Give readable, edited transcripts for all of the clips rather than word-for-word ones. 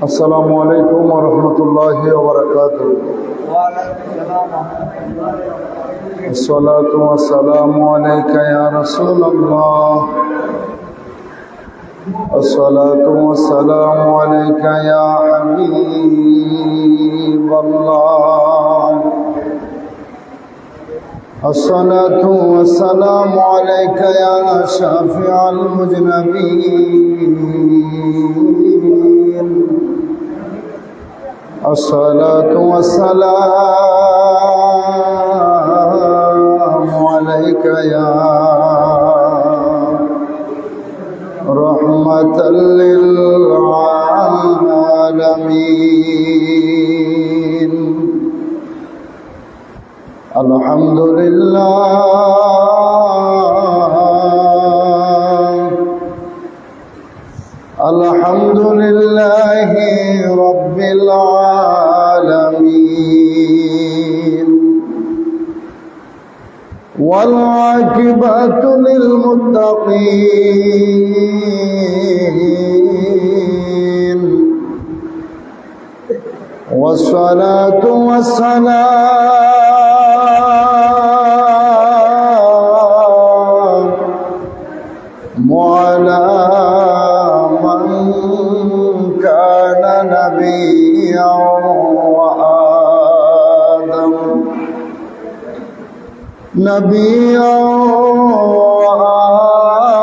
السلام عليكم ورحمة الله وبركاته. الصلاة والسلام عليك يا رسول الله. الصلاة والسلام عليك يا حبيب الله. الصلاة والسلام عليك يا شافع المذنبين. الصلاة والسلام عليك يا رحمة للعالمين. الحمد لله الحمد لله رب العالمين، والعاقبة للمتقين، والصلاة والسلام على من كان نبيا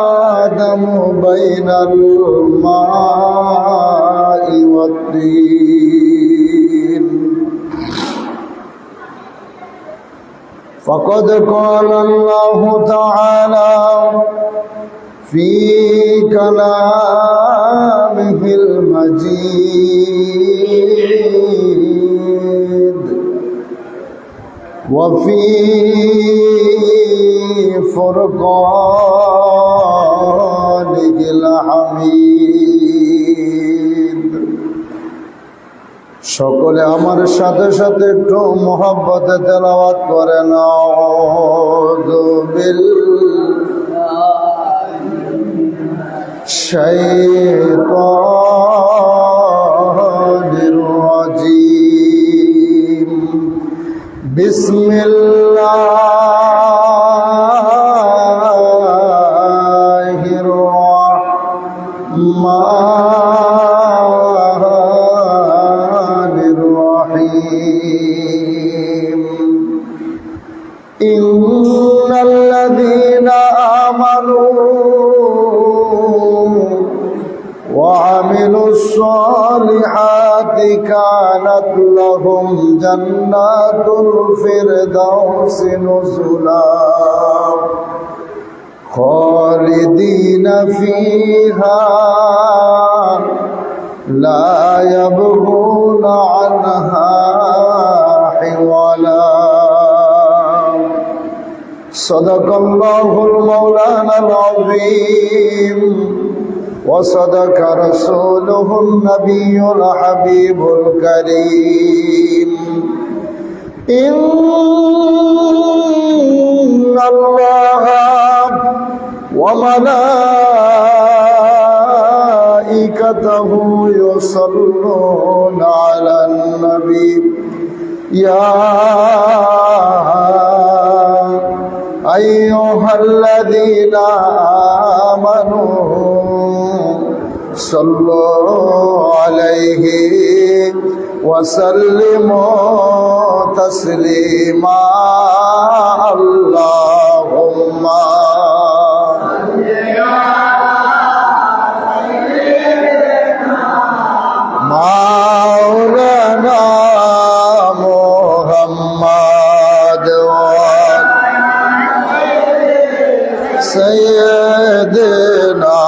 وآدم بين الماء والطين. فقد قال الله تعالى في كلامه المجيد وفي فرقانه الحميد। সকলে আমার সাথে সাথে একটু মুহাব্বতে তেলাওয়াত করেন আউযু বিল্লাহির রাজিম। বিসমিল্লাহির রহমানির রহিম। ইন্নাল্লাযীনা আমানু وعملوا الصالحات كانت لهم جنات الفردوس نزلا خالدين فيها لا يبغون عنها حولا. صدق الله المولانا العظيم وصدق رسوله النبي الحبيب الكريم. إن الله وملائكته يصلون على النبي يا أيها الذين آمنوا صلوا عليه وسلموا تسليما. اللهم مولانا محمد سيدنا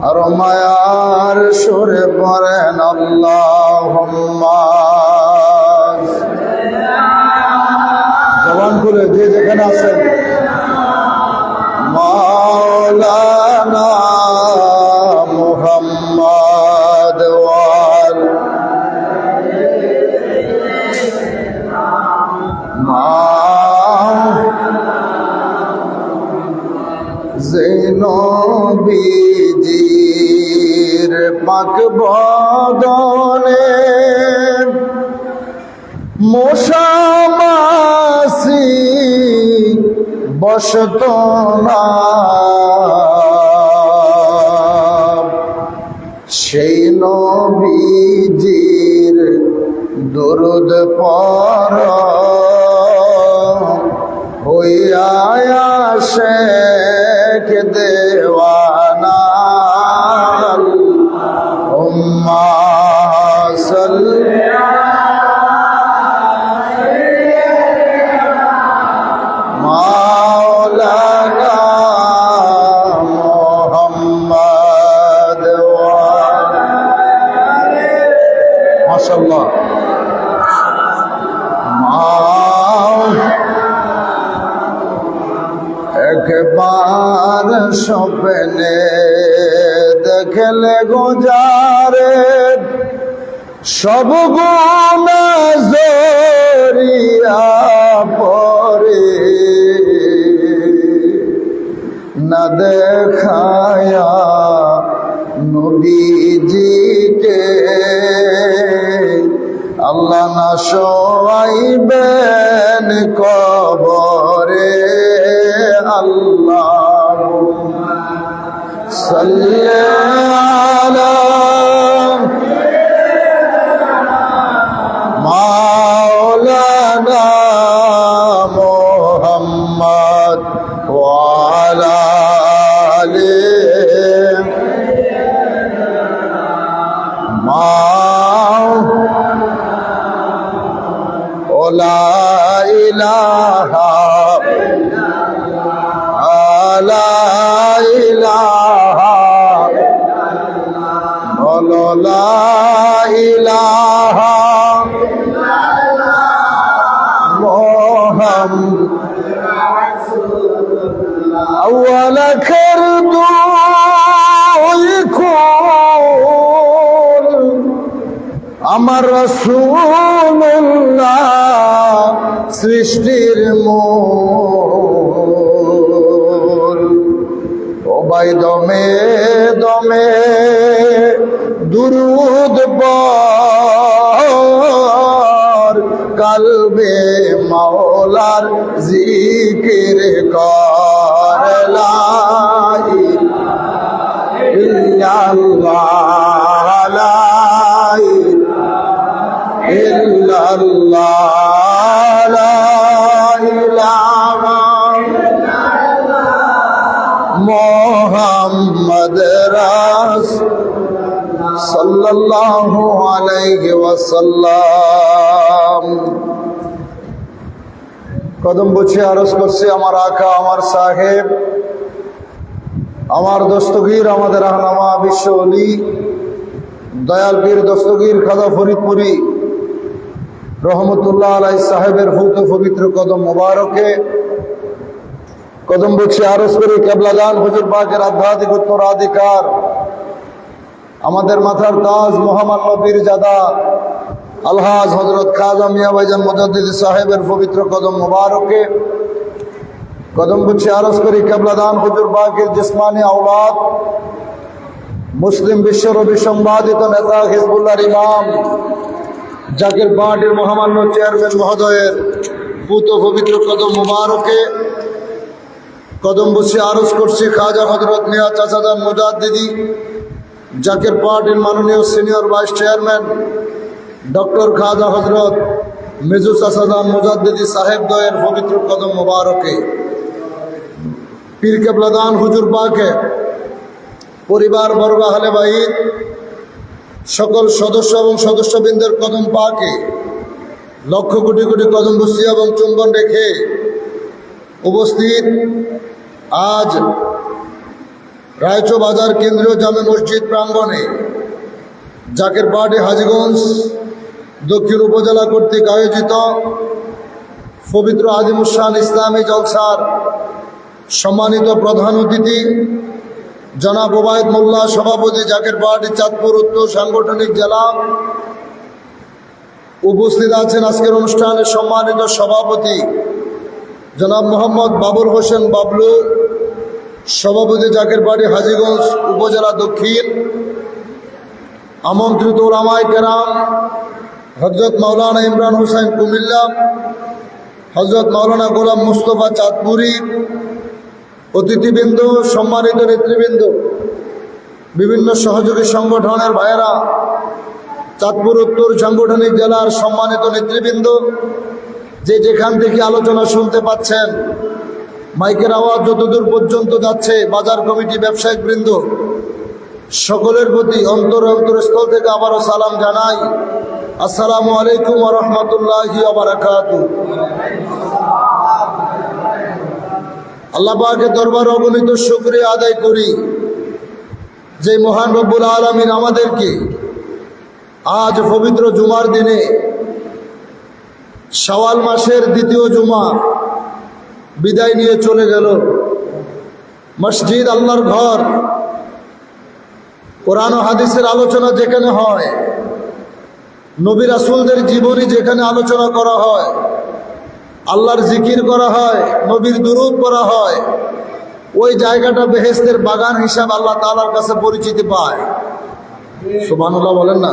আর মায়ার সুরে পড়েন আল্লাহুম্মা। জবান খুলে যে যেখানে আছেন মাওলানা মুহাম্মদ পাক বদনে মশামাছি বসত না, সেই নবীজির দরুদ পড় হইয়া আশিক দেওয়ানা। উম্মা সাল্লি মাওলানা মুহাম্মদ মাশাআল্লাহ। একবার স্বপ্নে দেখলে গোজারে সব গুনাহ জড়িয়া পড়ে, না দেখায়া নবীজিকে আল্লাহ না শোয়াইবেন কবরে। আল্লাহুম্মা সাল্লি আলা মাওলানা মুহাম্মদ ওয়া আলা আলিহি লা ইলাহা লা ইলাহা বলো লা ইলাহা أول خرد يكون আমার রাসূলুল্লাহ সৃষ্টির মূল। ও ভাই দমে দমে দুরূদ পড়, কলবে মাওলার জিকির কর। লা ইলাহা ইল্লাল্লাহ লা ইলাহা ইল্লাল্লাহ লা ইলাহা মুহাম্মদ রাসূলুল্লাহ সাল্লাল্লাহু আলাইহি ওয়াসাল্লাম। কদম বুঝে আরজ করছে আমার আকা, আমার সাহেব, আমার দস্তগীর, আমাদের রাহনামা বিশ্ব ওলি দয়াল পীর দস্তগীর খাজা ফরিদপুরি রহমতুল্লাহ আলাই সাহেবের ফুত পবিত্র কদম মোবারকে কদম বুঝে আরজ করি কেবলাদান হুজুর পাকের আধ্যাত্মিক উত্তরাধিকার আমাদের মাথার তাজ মহামান্য পীরজাদা আলহাজ হযরত খাজা মিয়া ভাইজান মুজাদ্দিদ সাহেবের পবিত্র কদম মোবারকে কদম বুঝে আরজ করি কেবলাদান হুজুর পাকের জিসমানি আওলাদ মুসলিম বিশ্বর বিসম্বাদিত নেতা হিজবুল্লাহর ইমাম জাকির পার্টির মহামান্য চেয়ারম্যান মহোদয়ের পুত পবিত্র কদম মুবারকে কদম বসে আরজ করছি খাজা হযরত মিয়া চাচাজান মুজাদ্দিদি জাকির পার্টির মাননীয় সিনিয়র ভাইস চেয়ারম্যান ডক্টর খাজা হযরত মেজু চাচাজান মুজাদ্দিদি সাহেব দয়ের পবিত্র কদম মুবারকে পীর কেবলাদান হুজুর পাকে পরিবার বর্গ আহলে বাইত সকল সদস্য এবং সদস্যবৃন্দের কদম পাকে লক্ষ কোটি কোটি কদম বসি এবং চুম্বন রেখে উপস্থিত আজ রায়চো বাজার কেন্দ্রীয় জামে মসজিদ প্রাঙ্গণে জাকির পার্টি হাজীগঞ্জ দক্ষিণ উপজেলা কর্তৃক আয়োজিত পবিত্র আদিমুসান ইসলামী জলসার সম্মানিত প্রধান অতিথি জনাব ওবায়দ মোল্লা সভাপতি জাকির পার্টি চাঁদপুর উত্তর সাংগঠনিক জেলা, উপস্থিত আছেন আজকের অনুষ্ঠানের সম্মানিত সভাপতি জনাব মোহাম্মদ বাবুল হোসেন বাবলু সভাপতি জাকির পার্টি হাজীগঞ্জ উপজেলা দক্ষিণ, আমন্ত্রিত ওলামায়ে কেরাম, হযরত মাওলানা ইমরান হোসেন কুমিল্লা, হযরত মাওলানা গোলাম মুস্তফা চাঁদপুরি, অতিথিবৃন্দ, সম্মানিত নেতৃবৃন্দ, বিভিন্ন সহযোগী সংগঠনের ভাইয়েরা, চাঁদপুর উত্তর সাংগঠনিক জেলার সম্মানিত নেতৃবৃন্দ, যে যেখান থেকে আলোচনা শুনতে পাচ্ছেন, মাইকের আওয়াজ যতদূর পর্যন্ত যাচ্ছে, বাজার কমিটি, ব্যবসায়িক বৃন্দ, সকলের প্রতি অন্তরস্থল থেকে আবারও সালাম জানাই। আসসালামু আলাইকুম ওয়া রাহমাতুল্লাহি ওয়া বারাকাতুহু। আল্লাহ পাকের দরবারে অগণিত শুকরিয়া আদায় করি যে মহান রব্বুল আলামিন আমাদেরকে আজ পবিত্র জুমার দিনে, শাওয়াল মাসের দ্বিতীয় জুমা, বিদায় নিয়ে চলে গেল। মসজিদ আল্লাহর ঘর, কোরআন ও হাদিসের আলোচনা যেখানে হয়, নবী রাসূলদের জীবনী যেখানে আলোচনা করা হয়, আল্লাহর জিকির করা হয়, নবীর দুরূদ পড়া হয়, ওই জায়গাটা বেহেশতের বাগান হিসাবে আল্লাহ তাআলার কাছে পরিচিতি পায়। সুবহানাল্লাহ বলেন না?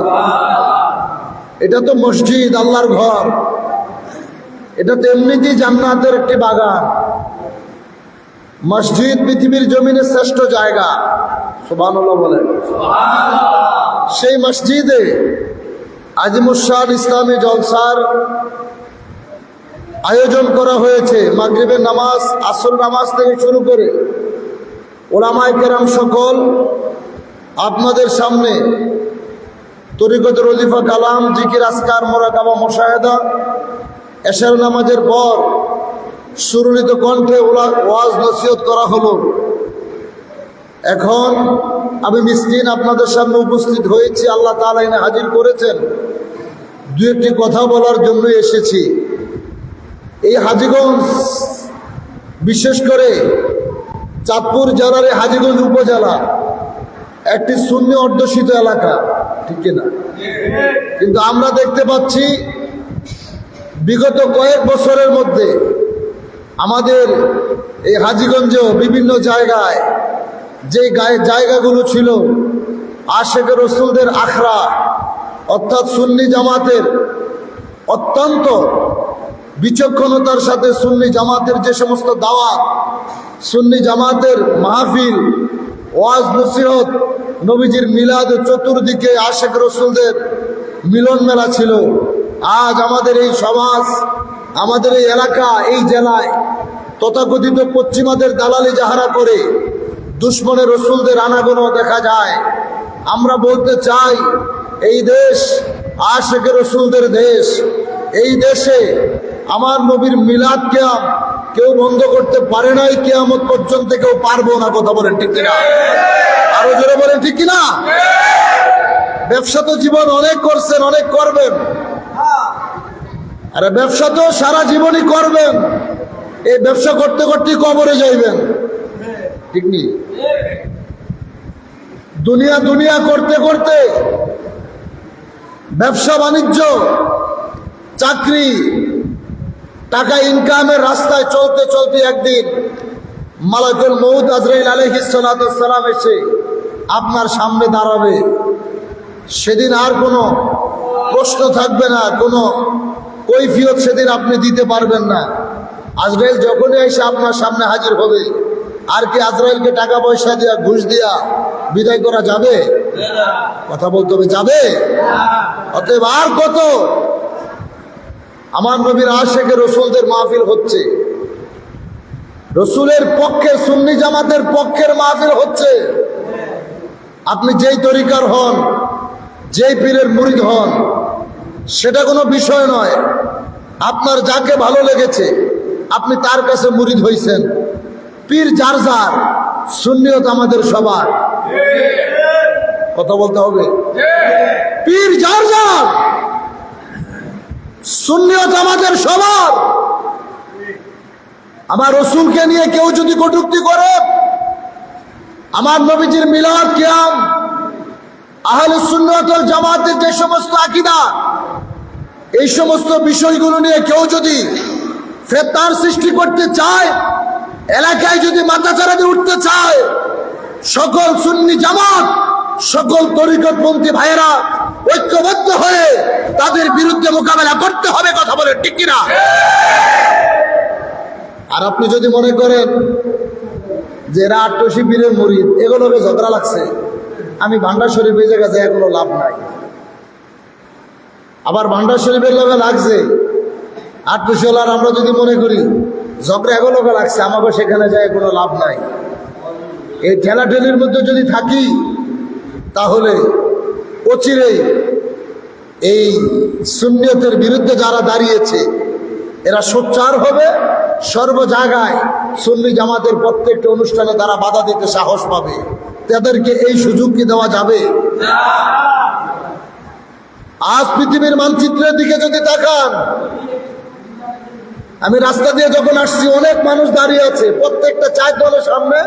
এটা তো মসজিদ, আল্লাহর ঘর, এটা তো এমনিতেই জান্নাতের একটি বাগান। মসজিদ পৃথিবীর জমিনের শ্রেষ্ঠ জায়গা। সুবহানাল্লাহ বলেন। সেই মসজিদে আজিমুশান ইসলামী জলসার আয়োজন করা হয়েছে। মাগরিবের নামাজ, আসর নামাজ থেকে শুরু করে ওলামায়ে কেরাম সকল আপনাদের সামনে তরিকতের ওজিফা, কালাম, জিকির, আজকার, মোরাকাবা, মুশাহাদা, এশার নামাজের পর সুরলিত কণ্ঠে ওয়াজ নসিহত করা হলো। এখন আমি মিসকিন আপনাদের সামনে উপস্থিত হয়েছি, আল্লাহ তাআলা এনে হাজির করেছেন। দু একটি কথা বলার জন্য এসেছি। এই হাজীগঞ্জ, বিশেষ করে চাঁদপুর জেলার হাজীগঞ্জ উপজেলা একটি সুন্নি অধ্যুষিত এলাকা, ঠিক কিনা? কিন্তু আমরা দেখতে পাচ্ছি বিগত কয়েক বছরের মধ্যে আমাদের এই হাজীগঞ্জেও বিভিন্ন জায়গায় যে জায়গাগুলো ছিল আশেকে রসুলদের আখড়া, অর্থাৎ সুন্নি জামাতের অত্যন্ত বিচক্ষণতার সাথে সুন্নি জামাতের যে সমস্ত দাওয়াত, সুন্নি জামাতের মাহফিল, ওয়াজ নসিহত, নবীজির মিলাদ, চতুর্দিকে আশেক রসুলদের মিলন মেলা ছিল। আজ আমাদের এই সমাজ, আমাদের এই এলাকা, এই জেলায় তথাকথিত পশ্চিমাদের দালালি যাহারা করে দুশ্মনের রসুলদের আনাগোনা দেখা যায়। আমরা বলতে চাই, এই দেশ আশেকে রসুলদের দেশ। এই দেশে আমার নবীর মিলাদ কিয়াম কেউ বন্ধ করতে পারে নাই, কিয়ামত পর্যন্ত কেউ পারবো না। কথা বলেন ঠিক কিনা? আরো জোরে বলেন ঠিক কিনা? ব্যবসা তো জীবন অনেক করছেন, অনেক করবেন, আরে ব্যবসা তো সারা জীবনই করবেন। এই ব্যবসা করতে করতে কবরে যাইবেন, ঠিক নি? দুনিয়া দুনিয়া করতে করতে, ব্যবসা বাণিজ্য, চাকরি, টাকা ইনকামের রাস্তায় চলতে চলতে একদিন মালাকুল মউত আজরাইল আলাইহিস সালাতু সালাম এসে আপনার সামনে দাঁড়াবে। সেদিন আর কোনো প্রশ্ন থাকবে না, কোনো কৈফিয়ত সেদিন আপনি দিতে পারবেন না। আজরাইল যখনই এসে আপনার সামনে হাজির হবে, আর কি আজরাইলকে টাকা পয়সা দিয়া, ঘুষ দিয়া বিদায় করা যাবে? কথা বলতে হবে, যাবে? অতএব আর কত আমার নবীর আশেকে রসুলদের মাহফিল হচ্ছে, রসুলের পক্ষে, সুন্নি জামাতের পক্ষের মাহফিল হচ্ছে। আপনি যেই তরিকার হন, যেই পীরের মুরিদ হন, সেটা কোনো বিষয় নয়। আপনার যাকে ভালো লেগেছে আপনি তার কাছে মুরিদ হইছেন। পীর যার যার, সুন্নিয়ত আমাদের সবার। কথা বলতে হবে। পীর যার যার, সুন্নিয়ত আমাদের সবার। আমার রসুলকে নিয়ে কেউ যদি কটূক্তি করে, আমার নবীজির মিলাদ কিয়াম, আহলে সুন্নাত ওয়াল জামাতের যে সমস্ত আকীদা, এই সমস্ত বিষয়গুলো নিয়ে কেউ যদি ফিতনার সৃষ্টি করতে চায়, এলাকায় যদি মাথাচাড়া দিয়ে উঠতে চায়, সকল সুন্নি জামাত সকল তরিকতপন্থী ভাইয়েরা ঐক্যবদ্ধ হয়ে তাদের বিরুদ্ধে মোকাবেলা করতে হবে। কথা বলে ঠিক কিনা? আর আপনি যদি মনে করেন যে এরা আট্ট শিবিরের মুরিদ, এগুলোকে ঝগড়া লাগছে, আমি ভান্ডার শরীফ এই জায়গায় যায় কোনো লাভ নাই। আবার ভান্ডার শরীফের লগে লাগছে আট্টশোলার, আমরা যদি মনে করি ঝগড়া এগুলোকে লাগছে, আমাকে সেখানে যায় কোনো লাভ নাই। এই ঠেলাঠেলির মধ্যে যদি থাকি তাহলে অচিরেই এই সুন্নিয়তের বিরুদ্ধে যারা দাঁড়িয়েছে এরা সোচ্চার হবে, সর্ব জায়গায় সুন্নি জামাতের প্রত্যেকটা অনুষ্ঠানে তারা বাধা দিতে সাহস পাবে। তাদেরকে এই সুযোগ কি দেওয়া যাবে? আজ পৃথিবীর মানচিত্রের দিকে যদি তাকান, আমি রাস্তা দিয়ে যখন আসছি অনেক মানুষ দাঁড়িয়ে আছে, প্রত্যেকটা চায়ের দলের সামনে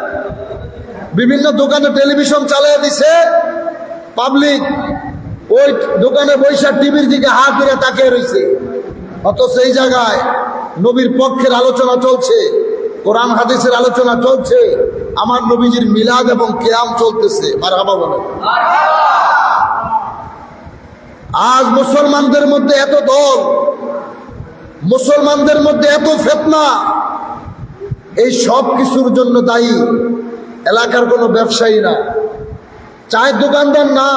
বিভিন্ন দোকানে টেলিভিশন চালিয়ে দিছে, পাবলিক ওই দোকানে বৈশাখ টিভির দিকে হা করে তাকিয়ে রয়েছে। অথচ এই জায়গায় নবীর পক্ষের আলোচনা চলছে, কোরআন হাদিসের আলোচনা চলছে, আমার নবীজির মিলাদ এবং কিয়াম চলতেছে। মারহাবা বলেন। আজ মুসলমানদের মধ্যে এত দল, মুসলমানদের মধ্যে এত ফিতনা, এই সব কিছুর জন্য দায়ী এলাকার কোনো ব্যবসায়ী না, চায়ের দোকানদার না,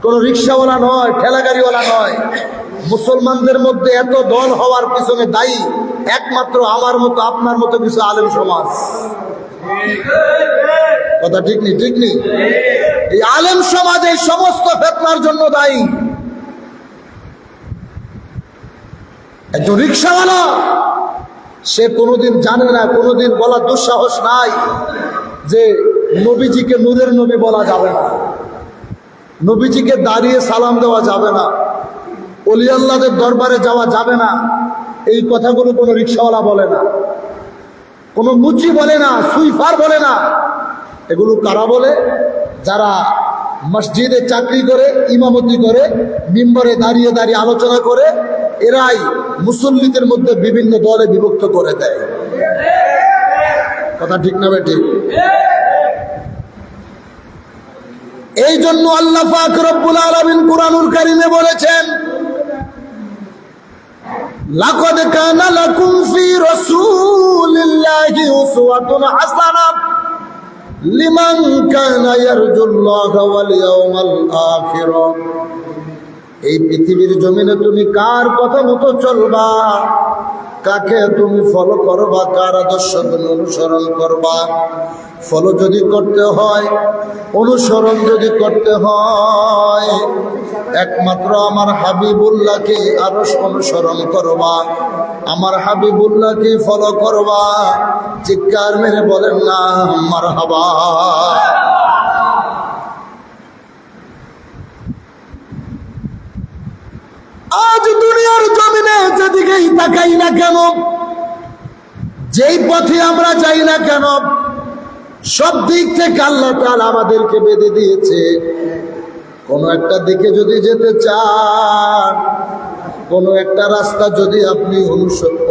কোনো রিক্সাওয়ালা নয়, ঠেলাগাড়িওয়ালা নয়। মুসলমানদের মধ্যে এত দল হওয়ার পিছনে দায়ী একমাত্র আমার মতো আপনার মতো কিছু আলেম সমাজ। কথা ঠিক নেই? ঠিক নেই? এই আলেম সমাজ এই সমস্ত ফিতনার জন্য দায়ী। একজন রিক্সাওয়ালা সে কোনোদিন জানে না, কোনোদিন বলার দুঃসাহস নাই যে নবীজিকে নূরের নবী বলা যাবে না, নবীজিকে দাঁড়িয়ে সালাম দেওয়া যাবে না, ওলি আল্লাহদের দরবারে যাওয়া যাবে না। এই কথাগুলো কোনো রিক্সাওয়ালা বলে না, কোনো মুচি বলে না, সুইফার বলে না। এগুলো কারা বলে? যারা মসজিদে চাকরি করে, ইমামতি করে, মিম্বরে দাঁড়িয়ে দাঁড়িয়ে আলোচনা করে, এরাই মুসল্লিদের মধ্যে বিভিন্ন দলে বিভক্ত করে দেয়। কথা ঠিক না বেঠিক? এই জন্য আল্লাহ পাক রব্বুল আলামিন কুরআনুল কারীমে বলেছেন, লাকাদ কানা লাকুম ফি রাসূলিল্লাহি উসওয়াতুন হাসানাহ লিমান কানা ইয়ারজুল্লাহা ওয়াল ইয়াওমাল আখির। এই পৃথিবীর জমিনে তুমি কার কথা মতো চলবা, কাকে তুমি ফলো করবা, কার আদর্শ তুমি অনুসরণ করবা। ফলো যদি করতে হয়, অনুসরণ যদি করতে হয়, একমাত্র আমার হাবিবুল্লাহকে আদর্শ অনুসরণ করবা, আমার হাবিবুল্লাহকে ফলো করবা। চিৎকার মেরে বলেন না মারহাবা। আজ দুনিয়ার জমিনে যেদিকেই তাকাই না কেন, যেই পথে আমরা যাই না কেন, সব দিক থেকে আল্লাহ তাআলা আমাদেরকে বেঁধে দিয়েছে। কোন একটা দিকে যদি যেতে চান, কোন একটা রাস্তা যদি আপনি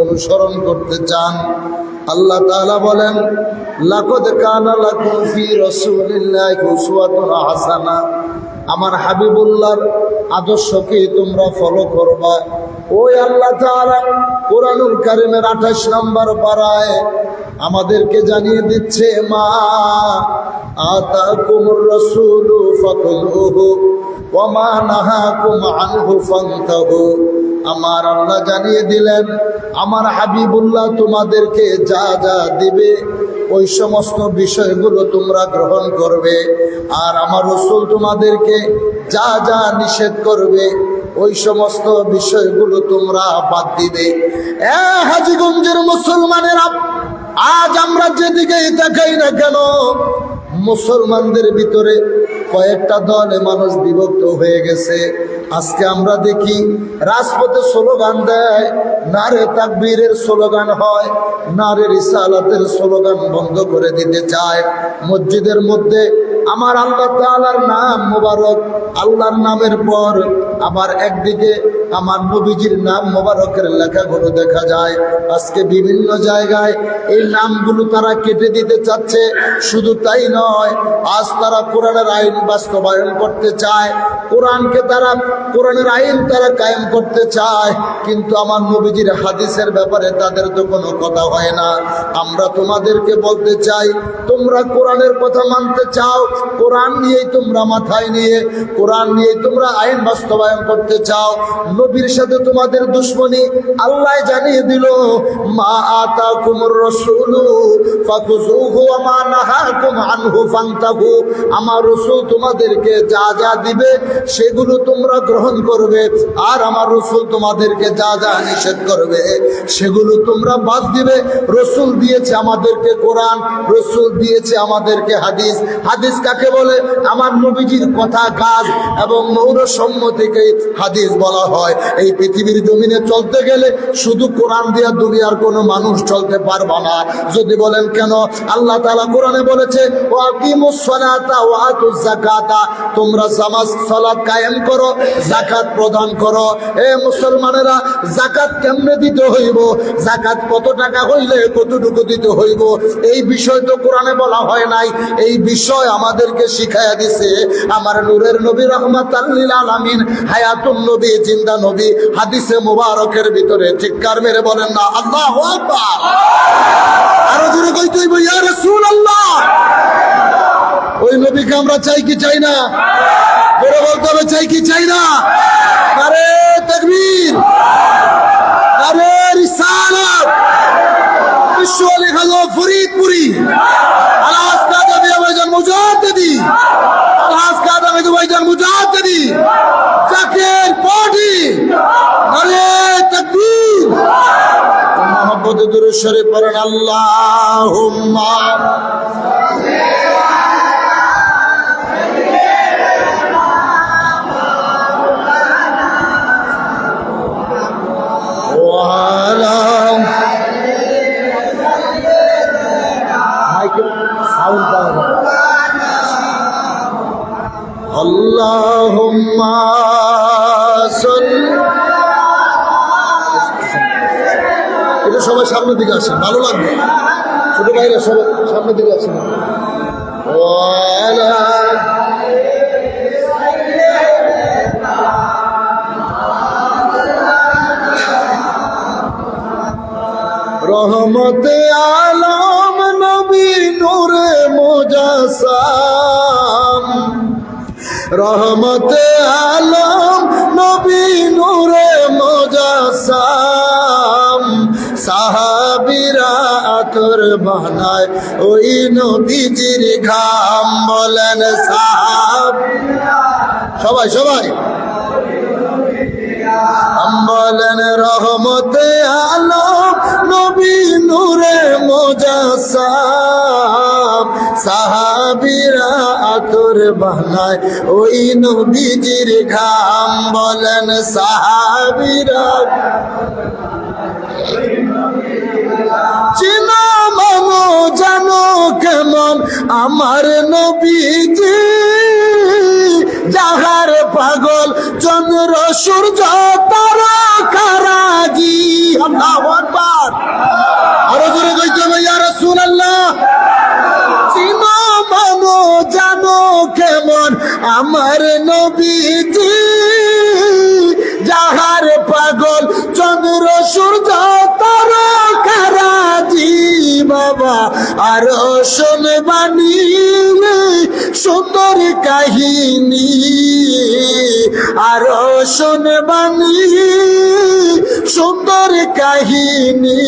অনুসরণ করতে চান, আল্লাহ তাআলা বলেন, লাকাদ কানা লাকুম ফি রাসূলিল্লাহি উসওয়াতুন হাসানাহ। আমার হাবিবুল্লাহর আদর্শকে তোমরা ফলো করবা। ওই আল্লাহ তাআলা কোরআনুল কারীমের 28 নম্বর পারায় আমাদেরকে জানিয়ে দিচ্ছে, মা আতাকুমুর রাসূলু ফাকুলুহু ওয়া মা নাহাকুম আনহু ফান্তাহু। আমার আল্লাহ জানিয়ে দিলেন, আমার হাবিবুল্লাহ তোমাদেরকে যা যা দিবে ওই সমস্ত বিষয়গুলো তোমরা গ্রহণ করবে, আর আমার রাসূল তোমাদেরকে যা যা নিষেধ করবে ওই সমস্ত বিষয়গুলো তোমরা বাদ দিবে। হাজীগঞ্জের মুসলমানেরা, আজ আমরা যেদিকেই তাকাই না কেন, মুসলমানদের ভিতরে কয়েকটা দলে মানুষ বিভক্ত হয়ে গেছে। আজকে আমরা দেখি রাজপথে স্লোগান দেয়, নারে তাকবীরের স্লোগান হয়, নারে রিসালাতের স্লোগান বন্ধ করে দিতে চায়। মসজিদের মধ্যে আমার আল্লাহ তাআলার নাম মোবারক। আল্লাহর নামের পর আবার একদিকে আমার নবীজির নাম মোবারকের লেখাগুলো দেখা যায়। আজকে বিভিন্ন জায়গায় এই নামগুলো তারা কেটে দিতে চাচ্ছে। শুধু তাই নয়, আজ তারা কোরআনের আইন বাস্তবায়ন করতে চায়, কোরআনের আইন তারা কায়েম করতে চায়, কিন্তু আমার নবীজির হাদিসের ব্যাপারে তাদের তো কোনো কথা হয় না। আমরা তোমাদেরকে বলতে চাই, তোমরা কোরআনের কথা মানতে চাও, কোরআন নিয়েই তোমরা মাথায় নিয়ে, কোরআন নিয়েই তোমরা আইন বাস্তবায়ন করতে চাও। নবীর সাথে তোমাদের দুশ্মনী আল্লাহ জানিয়ে দিল, মা আতাকুমুর রাসূলু ফাখুযুহু ওয়া মা নাহাকুম আনহু ফান্তাহু। আমার রাসূল তোমাদেরকে যা যা দিবে সেগুলো তোমরা গ্রহণ করবে, আর আমার রাসূল তোমাদেরকে যা যা নিষেধ করবে সেগুলো তোমরা বাদ দিবে। রাসূল দিয়েছে আমাদেরকে কোরআন, রাসূল দিয়েছে আমাদেরকে হাদিস। হাদিস কাকে বলে? আমার নবীজির কথা, কাজ এবং মৌরসম্মতিকে হাদিস বলা হয়। এই পৃথিবীর জমিনে চলতে গেলে শুধু কোরআন দিয়ে দুনিয়ার কোনো মানুষ চলতে পারবে না। যদি বলেন কেন? আল্লাহ তাআলা কোরআনে বলেছে, ওয়াকিমুস সালাতা ওয়া আতুজ যাকাতা, তোমরা নামাজ সালাত কায়েম করো, যাকাত প্রদান করো। এ মুসলমানেরা, যাকাত কেমনে দিতে হইব, যাকাত কত টাকা হইলে কতটুকু দিতে হইব, এই বিষয় তো কোরআনে বলা হয় নাই। এই বিষয় আমাদেরকে শিখাইয়া দিছে আমার নূরের নবী রাহমাতাল লিল আলামিন, হায়াতুন নবী, জিন্দা নবী, হাদিসে মুবারকের ভিতরে। চিৎকার মেরে বলেন না আল্লাহু আকবার। আরো জোরে কইতে হইব ইয়া রাসূলুল্লাহ। ওই নবীকে আমরা চাই কি চাই না? বলে বলতে হবে, চাই কি চাই না? নারে তাকবীর, নারে রিসালাত। বিশ্ব আলী খাজা ফরিদপুরি, আলহাজ কাদা মিয়া ভাইজান মুজাদ্দিদি, আলহাজ কাদা মিয়া ভাইজান মুজাদ্দিদি, জাকির পার্টি, নারে তাকবীর। মোহাম্মদ দুরূদ শরীফ পড়েন, আল্লাহুম্মা আল্লাহুম্মা সাল্লি। এটা সবাই সামনের দিকে আসেন, ভালো লাগবে। ছোট ভাইরা সবাই সামনের দিকে আসেন। রহমতে আলম নবী নূরে মুজাসসাম, রহমতে আলম নবী নূরে মুজাসসাম। সাহাবীরা আতর বানায় ওই নবীজির ঘাম। বলেন সাহাবীরা, সবাই সবাই বলেন, রহমতে আলম নবী নূরে মুজাসসাম। সাহাবীরা আতর বানায় ওই নবীজির ঘাম। বলেন সাহাবীরা, চিনো মানো জানো কেমন আমার নবীজি, যাহার পাগল চন্দ্র সূর্য তারকারাজি। আল্লাহু আকবার। আরো জোরে কইতে হবে ইয়া রাসূলুল্লাহ। চিনো মানো জানো কেমন আমার নবীজি, যাহার পাগল চন্দ্র সূর্য তারকারাজি। বাবা আরো শুনবানি সুন্দর কাহিনী, আরো শুনবানি সুন্দর কাহিনী।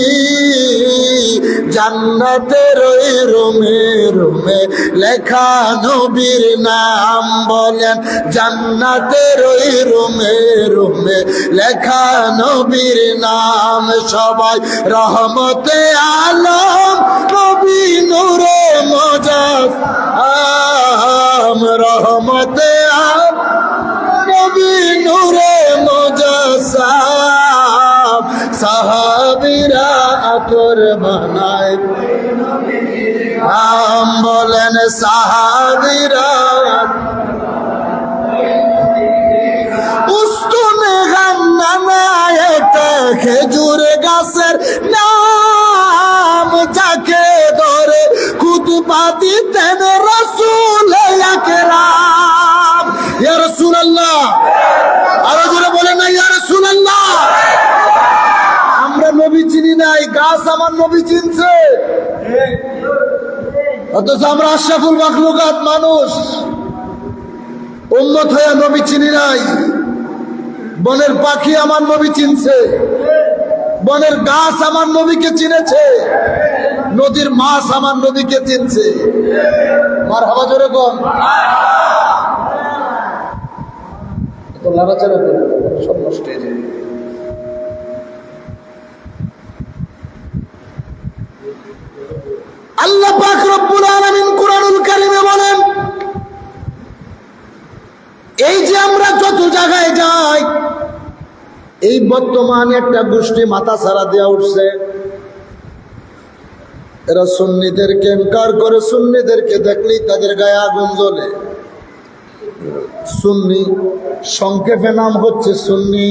জান্নাতের ওই রুমে রুমে লেখা নবীর নাম। বলেন জান্নাতের ওই রুমে রুমে লেখা নবীর নাম। সবাই রহমতে আলম নবী নূরে মুজাসসাম, রহমতে আলম নবী নূরে মুজাসসাম। সাহাবীরা চাকর বানায় নাম বলেন সাহাবীরা উস্তুনে গান্নাতে খেজুর গাছের নাম যাকে ধরে খুতবা দিতেন রাসূল আকরাম ইয়া রাসূলুল্লাহ আরো জোরে বলেন না ইয়া রাসূলুল্লাহ আমরা নবী চিনি নাই গাছ আমার নবী চিনছে অথচ আমরা আশরাফুল মাখলুকাত মানুষ উম্মত হয়ে নবী চিনি নাই বনের পাখি আমার নবী চিনছে বনের গাছ আমার নবীকে চিনেছে নদীর মাছ আমার নবীকে চিনছে মারহাবা জোরে কোন তো লড়াচড়া করে সব নষ্ট হয়ে যাবে আল্লাহ পাক রব্বুল আলামিন কুরআনুল কারীমে বলেন এই যে আমরা যত জায়গায় যাই এই বর্তমানে একটা গোষ্ঠী মাথা ছাড়া দেওয়া উঠছে এরা সুন্নিদেরকে ইনকার করে সুন্নিদেরকে দেখলেই তাদের গায়ে আগুন জ্বলে সুন্নি সংক্ষেপে নাম হচ্ছে সুন্নি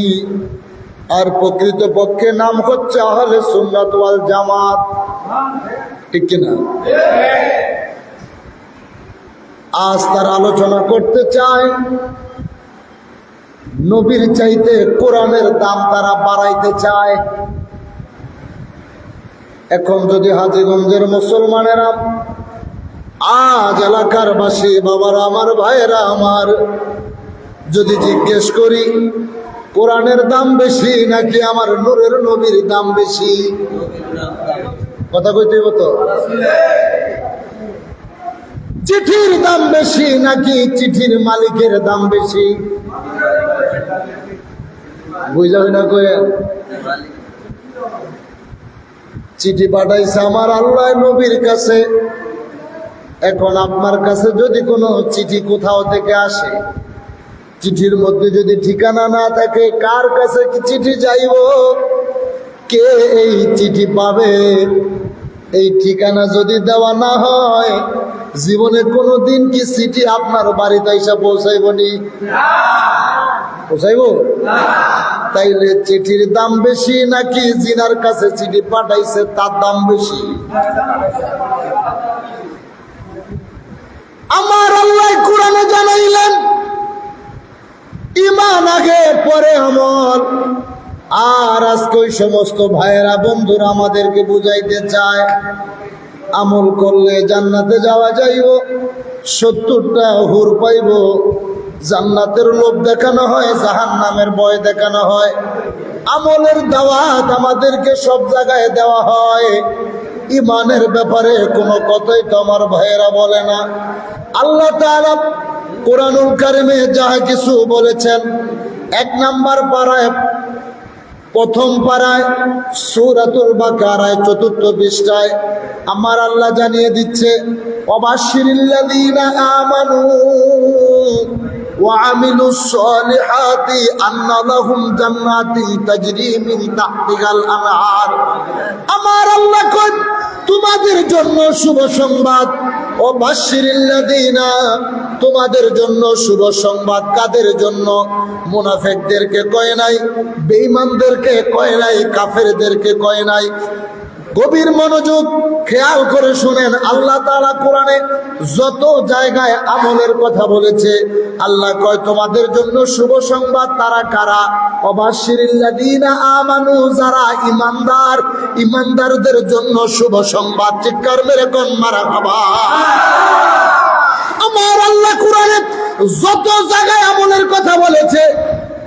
আর প্রকৃতপক্ষে নাম হচ্ছে আহলে সুন্নাত ওয়াল জামাত ঠিক কিনা আজ তার আলোচনা করতে চায় নবীর চাইতে কোরআনের দাম তারা বাড়াইতে চায় এখন যদি হাজীগঞ্জের মুসলমানেরা আজ এলাকার বাসী বাবারা আমার ভাইয়েরা আমার যদি জিজ্ঞেস করি কোরআনের দাম বেশি নাকি আমার নূরের নবীর দাম বেশি কথা কইতে হতো চিঠির দাম বেশি নাকি চিঠির মালিকের দাম বেশি বুঝাবি না কয়ে চিঠি পাঠাইছে আমার আল্লাহ নবীর কাছে এখন আপনার কাছে যদি কোনো চিঠি কোথাও থেকে আসে চিঠির মধ্যে যদি ঠিকানা না থাকে কার কাছে কি চিঠি যাইব কে এই চিঠি পাবে এই ঠিকানা যদি দেওয়া না হয় জীবনে কোনোদিন কি চিঠি আপনার বাড়িতে এসে পৌঁছাইবনি পৌঁছাইব তাইলে চিঠির দাম বেশি নাকি জিনার কাছে চিঠি পাঠাইছে তার দাম বেশি আমার আল্লাহ কোরআনে জানাইলেন ঈমান আগে পরে আমল আর আজকে ওই সমস্ত ভাইয়েরা বন্ধুরা আমাদেরকে বুঝাইতে চায় আমল করলে জান্নাতে যাওয়া যাইব 70টা হুর পাইব জান্নাতের লোভ দেখানো হয় জাহান্নামের ভয় দেখানো হয় আমলের দাওয়াত আমাদেরকে সব জায়গায় দেওয়া হয় ঈমানের ব্যাপারে কোনো কথাই তো আমার ভাইয়েরা বলে না আল্লাহ তাআলা কোরআনুল কারীমে যা কিছু বলেছেন 1 নাম্বার পারায় প্রথম পারায় সূরাতুল বাকারায় ৪র্থ পৃষ্ঠায় আমার আল্লাহ জানিয়ে দিচ্ছে ওয়াবাশশিরিল্লাযীনা আমানু ওয়া আমিলুস সলিহাতি আন্না লাহুম জান্নাতিন তাজরি মিন তাহতিহাল আনহার আমার আল্লাহ কয় তোমাদের জন্য শুভ সংবাদ ওয়াবাশশিরিল্লাযীনা তোমাদের জন্য শুভ সংবাদ কাদের জন্য মুনাফিকদেরকে কয় নাই বেঈমানদেরকে কয় নাই কাফেরদেরকে কয় নাই গভীর মনোযোগ খেয়াল করে শুনেন আল্লাহ তাআলা কোরআনে যত জায়গায় আমলের কথা বলেছে আল্লাহ কয় তোমাদের জন্য শুভ সংবাদ তারা কারা ওয়াবাশশিরিল্লাযীনা আমানু যারা ঈমানদার ঈমানদারদের জন্য শুভ সংবাদ চিৎকার মেরে কোন মারহাবা আমার আল্লাহ কোরআনে যত জায়গায় আমলের কথা বলেছে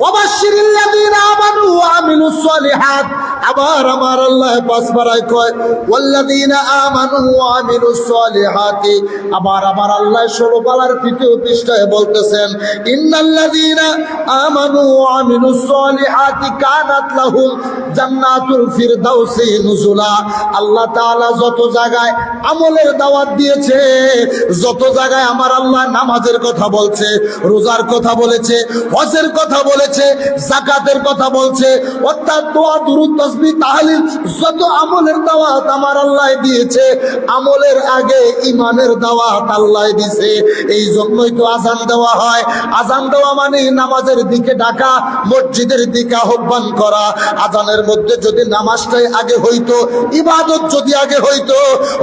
ওয়াবাশশিরিল্লাযীনা আমানু ওয়া আমিলুস সলিহাত আবার আমার আল্লাহ পাঁচ পারায় কয় ওয়াল্লাযীনা আমানু ওয়া আমিলুস সলিহাতি আবার আমার আল্লাহ 16 পারার 3য় পৃষ্ঠায় বলতেছেন ইন্নাল্লাযীনা আমানু ওয়া আমিলুস সলিহাতি কানাত লাহুম জান্নাতুল ফিরদাউসি নুজুলা আল্লাহ তাআলা যত জায়গায় আমলের দাওয়াত দিয়েছে যত জায়গায় আমার আল্লাহ নামাজের কথা বলছে রোজার কথা বলেছে হজের কথা বলেছে যাকাতের কথা বলছে অর্থাৎ দোয়া দুরূদ তাসবিহ তাহলিল যত আমলের দাওয়াত আমার আল্লাহ দিয়েছে, আমলের আগে ইমানের দাওয়াত আল্লাহ দিয়েছে। এই জন্যই তো আজান দেওয়া হয়। আজান দেওয়া মানে নামাজের দিকে ডাকা, মসজিদের দিকে আহ্বান করা। আজানের মধ্যে যদি নামাজটাই আগে হইতো, ইবাদত যদি আগে হইতো,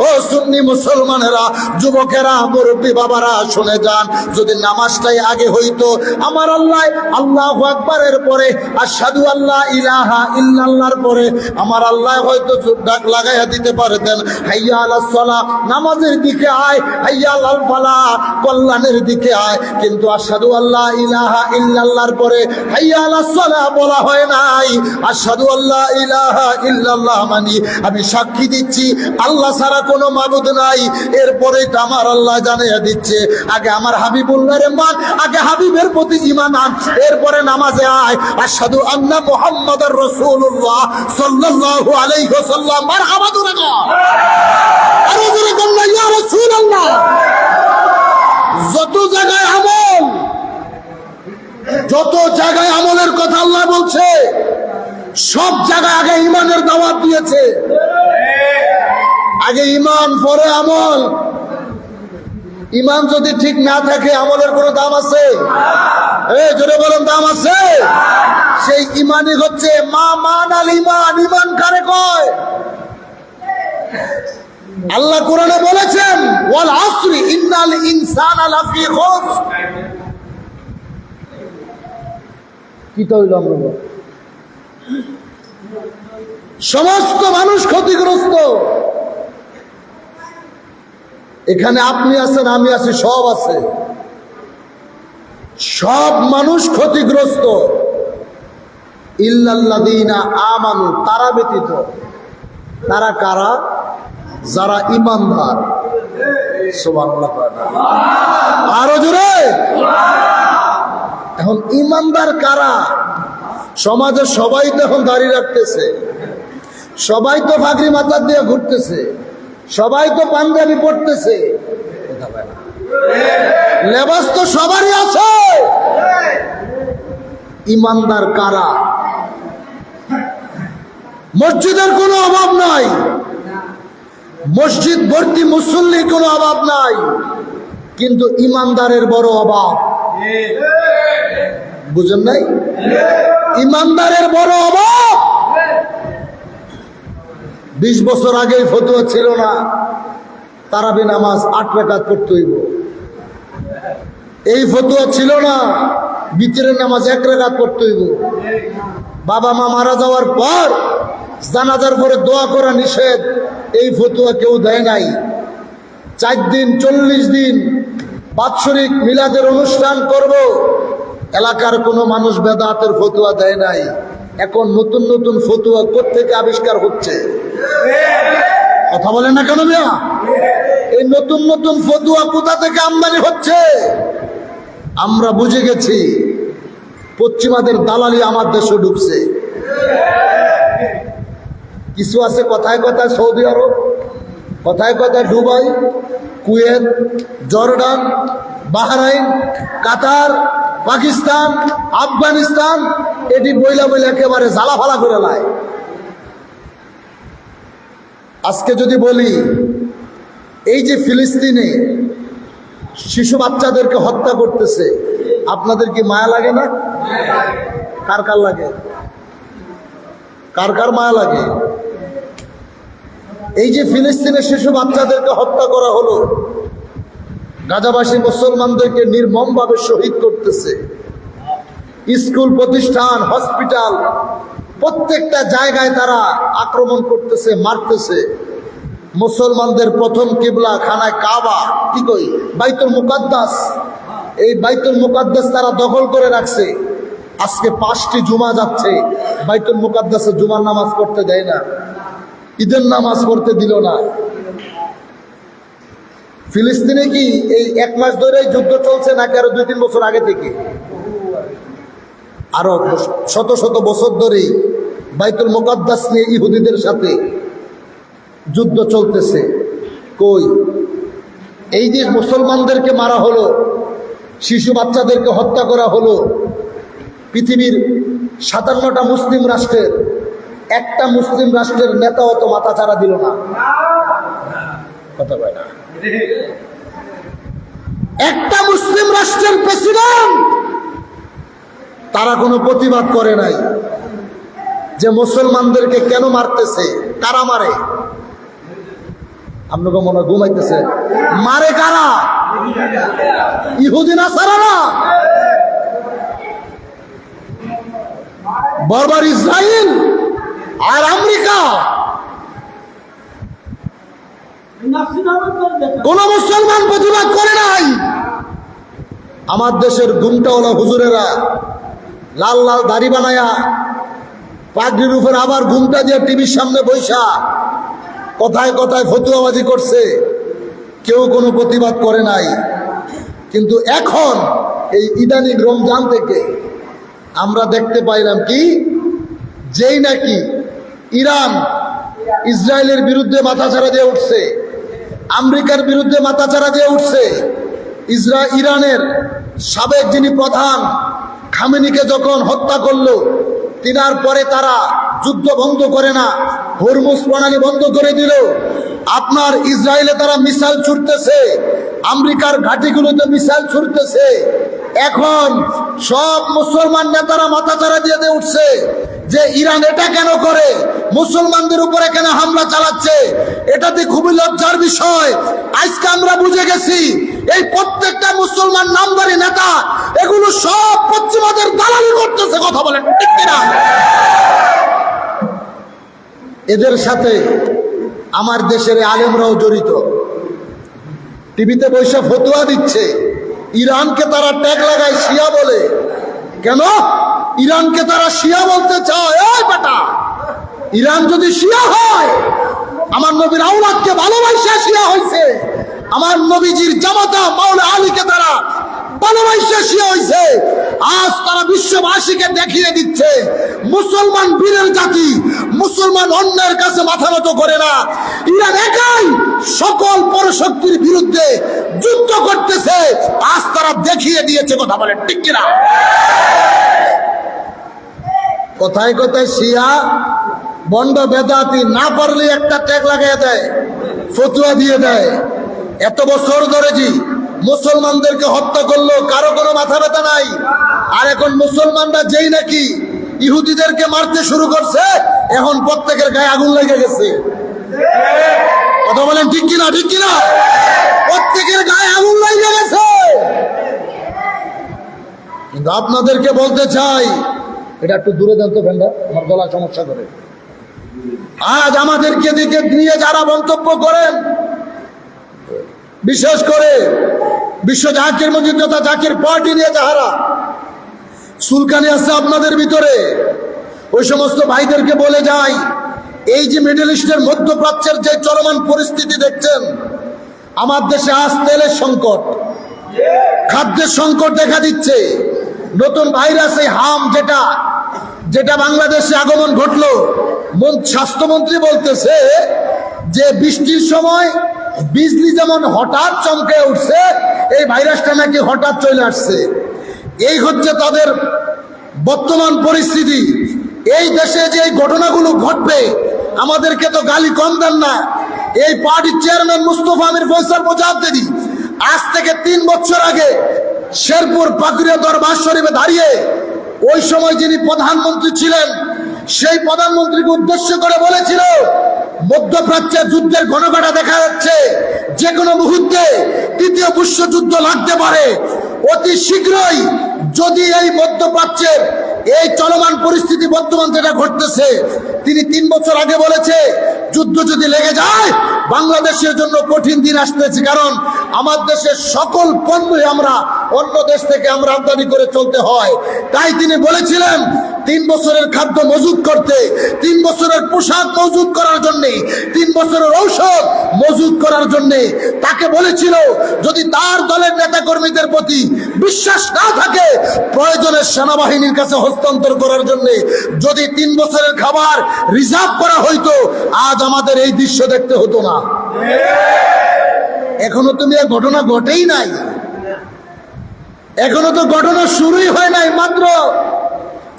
ও সুন্নি মুসলমানেরা, যুবকেরা, মুরব্বী বাবারা শুনে যান, যদি নামাজটাই আগে হইতো, আমার আল্লাহ আল্লাহু আকবারের পরে আশহাদু আল্লা ইলাহা ইল্লাল্লাহর পরে আমার আল্লাহ হয়তো ডাক লাগাইয়া দিতে পারতেন, হাইয়া আলাস সালাহ, নামাজের দিকে আয়, হাইয়া আলাল ফালাহ, কল্যাণের দিকে আয়। কিন্তু আশহাদু আল্লা ইলাহা ইল্লাল্লাহর পরে হাইয়া আলাস সালাহ বলা হয় নাই। আশহাদু আল্লা ইলাহা ইল্লাল্লাহ মানে আমি সাক্ষী দিচ্ছি আল্লাহ ছাড়া কোনো মাবুদ নাই। এরপরেই তো আমার আল্লাহ জানিয়ে দিচ্ছে, আগে আমার হাবিবুল্লাহর মান, আগে হাবিবের প্রতি ঈমান আন, এরপরে নামাজে আয়। আশহাদু আন্না মুহাম্মাদার রাসূলুল্লাহ সাল্লাল্লাহু আলাইহি ওয়াসাল্লাম। মারহাবা দুরা গো, আরে জোরে বলনা ইয়া রাসূলুল্লাহ। যত জায়গায় আমল, যত জায়গায় আমলের কথা আল্লাহ বলছে, সব জায়গায় আগে ঈমানের দাওয়াত দিয়েছে। আগে ঈমান, পরে আমল। ঈমান যদি ঠিক না থাকে আমলের কোনো দাম আছে? এই জোরে বলেন, দাম আছে? সেই ঈমানই হচ্ছে মা মানাল ঈমান। ঈমান কারে কয়? আল্লাহ কোরআনে বলেছেন, ওয়াল আসরি ইন্নাল ইনসানা লাফি খুসর। কি হইল আমরা? সমস্ত মানুষ ক্ষতিগ্রস্ত। এখানে আপনি আছেন, আমি আছি, সব আছে, সব মানুষ ক্ষতিগ্রস্ত। ইল্লাল্লাযীনা আমানু, তারা ব্যতীত। তারা কারা? যারা ঈমানদার। সুবহানাল্লাহ। আরো জোরে। এখন ঈমানদার কারা? সমাজে সবাই তো এখন দাড়ি রাখতেছে, সবাই তো পাগড়ি মাথা দিয়ে ঘুরতেছে, সবাই তো পাঞ্জাবি পড়তেছে, লেবাস তো সবারই আছে। ঈমানদার কারা? মসজিদের কোনো অভাব নাই, মসজিদ ভর্তি মুসল্লির কোনো অভাব নাই, কিন্তু ঈমানদারের বড় অভাব। বুঝেন নাই? ঈমানদারের বড় অভাব। 20 বছর আগে ফতোয়া ছিল না তারাবি নামাজ 8 রাকাত পড়তে হইব। এই ফতোয়া ছিল না বিতরের নামাজ 1 রাকাত পড়তে হইব। বাবা মা মারা যাওয়ার পর জানাজার পরে দোয়া করা নিষেধ, এই ফতোয়া কেউ দেয় নাই। 4 দিন 40 দিন বাৎসরিক মিলাদের অনুষ্ঠান করব, এলাকার কোনো মানুষ বেদাতের ফতোয়া দেয় নাই। এখন নতুন নতুন ফতোয়া কোত্থেকে আবিষ্কার হচ্ছে? কথা বলেন না কেন মিয়া? এই নতুন নতুন ফতোয়া কোথা থেকে আমদানি হচ্ছে? আমরা বুঝে গেছি পশ্চিমাদের দালালি আমার দেশে ঢুকছে। কিছু আছে কথায় কথায় সৌদি আরব, কথায় কথায় দুবাই, কুয়েত, জর্ডান, বাহরাইন, কাতার, পাকিস্তান, আফগানিস্তান, এটি বইলা বইলা একেবারে জ্বালাফালা করে লাই। আজকে যদি বলি এই যে ফিলিস্তিনে শিশু বাচ্চাদেরকে হত্যা করতেছে, আপনাদের কি মায়া লাগে না? কার কার লাগে? কার কার মায়া লাগে? এই যে ফিলিস্তিনের শিশু বাচ্চাদেরকে হত্যা করা হলো, গাজাবাসী মুসলমানদেরকে নির্মমভাবে শহীদ করতেছে। স্কুল প্রতিষ্ঠান, হসপিটাল, প্রত্যেকটা জায়গায় তারা আক্রমণ করতেছে, মারতেছে। মুসলমানদের প্রথম কিবলা খানায় কাবা, কি কই, বাইতুল মুকাদ্দাস, এই বাইতুল মুকাদ্দাস তারা দখল করে রাখছে। আজকে 5টি জুমা যাচ্ছে, বাইতুল মুকাদ্দাসে জুমার নামাজ পড়তে দেয় না, ঈদের নামাজ পড়তে দিল না। ফিলিস্তিনে কি এই 1 মাস ধরে যুদ্ধ চলছে নাকি আরো 2-3 বছর আগে থেকে? আরো শত শত বছর ধরে বাইতুল মুকাদ্দাস নিয়ে ইহুদিদের সাথে যুদ্ধ চলতেছে। কই এই যে মুসলমানদেরকে মারা হলো, শিশু বাচ্চাদেরকে হত্যা করা হলো, পৃথিবীর 57টা মুসলিম রাষ্ট্রের একটা মুসলিম রাষ্ট্রের নেতাও তো মাথা চাড়া দিল না, কথা বলে না। একটা মুসলিম রাষ্ট্রের প্রেসিডেন্ট তারা কোনো প্রতিবাদ করে নাই যে মুসলমানদেরকে কেন মারতেছে, কারা মারে? আপনাকে মনে হয় ঘুমাইতেছে। মারে কারা? ইহুদি নাসারারা, বর্বর ইসরায়েল আর আমেরিকা। কোন মুসলমান প্রতিবাদ করে নাই। আমার দেশের ঘুমটাওয়ালা হুজুরেরা লাল লাল দাড়ি বানায়া পাগড়ির উপর আবার ঘুমটা দিয়ে টিভির সামনে বৈশা কথায় কথায় ফতুয়াবাজি করছে, কেউ কোনো প্রতিবাদ করে নাই। কিন্তু এখন এই ইদানিং রমজান থেকে আমরা দেখতে পাইলাম কি, যেই নাকি ইরান ইসরায়েলের বিরুদ্ধে মাথাচাড়া দিয়ে উঠছে, আমেরিকার বিরুদ্ধে মাথাচাড়া দিয়ে উঠছে, ইরানের সাবেক যিনি প্রধান খামেনিকে যখন হত্যা করলো, তিনার পরে তারা যুদ্ধ বন্ধ করে না, হরমুজ প্রণালী বন্ধ করে দিল। আপনার ইসরায়েলে তারা মিসাইল ছুটতেছে, আমেরিকার ঘাঁটিগুলোতে মিসাইল ছুটতেছে। এখন সব মুসলমান নেতারা মাথাচাড়া দিয়ে উঠছে যে ইরান এটা কেন করে, মুসলমানদের উপরে কেন হামলা চালাচ্ছে। এটাতে খুবই লজ্জার বিষয়। আজকে আমরা বুঝে গেছি এই প্রত্যেকটা মুসলমান নামধারী নেতা এগুলো সব পশ্চিমাদের দালালি করতেছে, কথা বলেন ঠিক কিনা? এদের সাথে আমার দেশের আলেমরাও জড়িত। টিভিতে বৈশা ফতুয়া দিচ্ছে, ইরানকে তারা ট্যাগ লাগায় শিয়া বলে। কেন ইরানকে তারা শিয়া বলতে চায়? এই বেটা, ইরান যদি শিয়া হয়, আমার নবীর আওলাদকে ভালোবাসা শিয়া হয়েছে, আমার নবীজির জামাতা মাওলা আলীকে তারা ভালোবাসা শিয়া হয়েছে। আজ তারা বিশ্ববাসীকে দেখিয়ে দিচ্ছে মুসলমান বীরের জাতি, মুসলমান অন্যের কাছে মাথা নত করে না। ইরান একাই সকল পরশক্তির বিরুদ্ধে যুদ্ধ করতেছে, আজ তারা দেখিয়ে দিয়েছে, কথা বলেন ঠিক কিনা? কোথায় কোথায় শিয়া বন্ড বেদাতি না পারলে একটা ট্যাগ লাগিয়ে দেয়, ফতুয়া দিয়ে দেয়। এত বছর ধরে জি মুসলমানদেরকে হত্যা করলো, কারো কোনো মাথা ব্যথা নাই। আর এখন মুসলমানরা যেই নাকি ইহুদিদেরকে মারতে শুরু করছে, এখন প্রত্যেকের গায়ে আগুন লেগে গেছে, কথা বলেন ঠিক কিনা? ঠিক কিনা? প্রত্যেকের গায়ে আগুন লেগে গেছে। কিন্তু আপনাদেরকে বলতে চাই, এটা একটু দূরে দেন তো ফ্যানটা, আমার গলা সমস্যা করে। আজ আমাদেরকে দিকে নিয়ে যারা মন্তব্য করেন, বিশেষ করে বিশ্ব জাকির মসজিদ তথা জাকির পার্টি নিয়ে যাহারা সুলকানি আছে আপনাদের ভিতরে, ওই সমস্ত ভাইদেরকে বলে যাই, এই যে মিডল ইস্টের মধ্যপ্রাচ্যের যে চলমান পরিস্থিতি দেখছেন, আমার দেশে আজ তেলের সংকট, খাদ্যের সংকট দেখা দিচ্ছে। নতুন ভাইরাস এই হাম যেটা বাংলাদেশে আগমন ঘটলো, স্বাস্থ্যমন্ত্রী বলতেছে যে বৃষ্টির সময় বিজলি যেমন হঠাৎ চমকে উঠছে, এই ভাইরাসটা নাকি হঠাৎ চলে আসছে। এই হচ্ছে তাদের বর্তমান পরিস্থিতি। এই দেশে যে এই ঘটনাগুলো ঘটবে, আমাদেরকে তো গালি কম দেন না। এই পার্টির চেয়ারম্যান মুস্তফা আমির ফয়সাল মুজাহিদি আজ থেকে 3 বছর আগে শেরপুর পাকুড়িয়া দরবার শরীফে দাঁড়িয়ে ওই সময় যিনি প্রধানমন্ত্রী ছিলেন, সেই প্রধানমন্ত্রীকে উদ্দেশ্য করে বলেছিল, মধ্যপ্রাচ্যের যুদ্ধের ঘনঘটা দেখা যাচ্ছে, যে কোনো মুহূর্তে তৃতীয় বিশ্বযুদ্ধ লাগতে পারে। অতি শীঘ্রই যদি এই মধ্যপ্রাচ্যের এই চলমান পরিস্থিতি বর্তমান যেটা ঘটতেছে, তিনি 3 বছর আগে বলেছে যুদ্ধ যদি লেগে যায় বাংলাদেশের জন্য কঠিন দিন আসতেছে, কারণ আমার দেশের সকল পণ্যই আমরা অন্য দেশ থেকে আমরা আমদানি করে চলতে হয়। তাই তিনি বলেছিলেন 3 বছরের খাদ্য মজুত করতে, 3 বছরের পোশাক মজুত করার জন্য, 3 বছরের ঔষধ মজুত করার জন্য। তাকে বলেছিল যদি তার দলের নেতা কর্মীদের প্রতি বিশ্বাস না থাকে, প্রয়োজনে সেনাবাহিনীর কাছে হস্তান্তর করার জন্য। যদি 3 বছরের খাবার রিজার্ভ করা হইতো, আজ আমাদের এই দৃশ্য দেখতে হতো না। এখনো তুমি এই ঘটনা ঘটেই নাই, এখনো তো ঘটনা শুরুই হয় নাই। মাত্র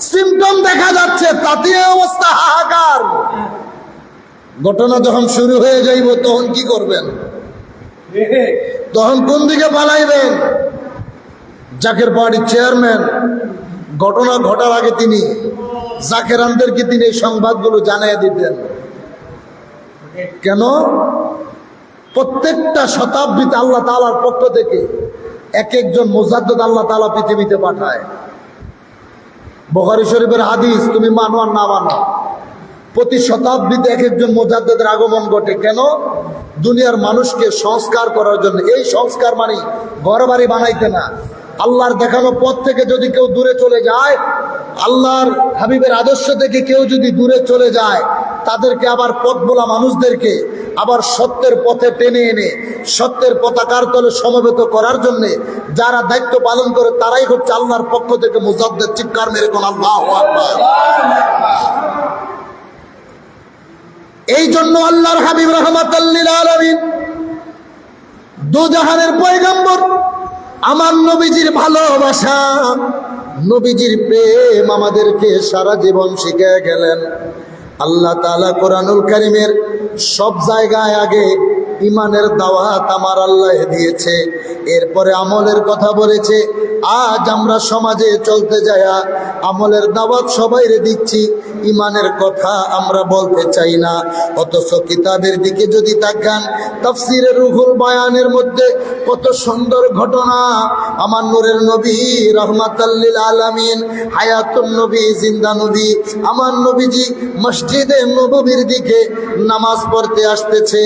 সিমটম দেখা যাচ্ছে, তাতে অবস্থা হাহাকার। ঘটনা যখন শুরু হয়ে যাইব তখন কি করবেন? তখন কোন দিকে পালাইবেন? জাকের পার্টির চেয়ারম্যান, ঘটনা ঘটার আগে তিনি জাকেরানদেরকে তিনি এই সংবাদগুলো জানিয়ে দিতেন। কেন? প্রত্যেকটা শতাব্দীতে আল্লাহ তাআলার পক্ষ থেকে এক একজন মুজাদ্দিদ আল্লাহ তাআলা পৃথিবীতে পাঠায়। বুখারী শরীফের হাদিস, তুমি মানো আর না মানো, প্রতি শতাব্দীতে এক একজন মুজাদ্দিদের আগমন ঘটে। কেন? দুনিয়ার মানুষকে সংস্কার করার জন্য। এই সংস্কার মানে ঘর বাড়ি বানাইতে না, আল্লাহর দেখানো পথ থেকে যদি কেউ দূরে চলে যায়, আল্লাহর হাবিবের আদর্শ থেকে কেউ যদি দূরে চলে যায়, তাদেরকে আবার পথ বলা মানুষদেরকে আবার সত্যের পথে টেনে এনে সত্যের পতাকার তলে সমবেত করার জন্য যারা দায়িত্ব পালন করে, তারাই হচ্ছে আল্লাহর পক্ষ থেকে মুজাদ্দিদ। চিৎকার মেরে কোন আল্লাহু আকবার। এই জন্য আল্লাহর হাবিব রাহমাতাল লিল আলামিন, দু জাহানের পয়গম্বর, আমার নবীজির ভালোবাসা, নবীজির প্রেম আমাদেরকে সারা জীবন শিখিয়ে গেলেন। আল্লাহ তাআলা কোরআনুল কারীমের সব জায়গায় আগে ইমানের দাওয়াত আমার আল্লাহ দিয়েছে, এরপরে আমলের কথা বলেছে। আজ আমরা সমাজে চলতে যায়া আমলের দাওয়াত সবাইরে দিচ্ছি, ইমানের কথা আমরা বলতে চাই না। অথচ কিতাবের দিকে যদি তাকান, তাফসীরে রুহুল বয়ানের মধ্যে কত সুন্দর ঘটনা। আমার নূরের নবী রাহমাতাল লিল আলামিন, হায়াতুন নবী, জিন্দা নবী, আমার নবীজি মসজিদে নববীর দিকে নামাজ পড়তে আসতেছে।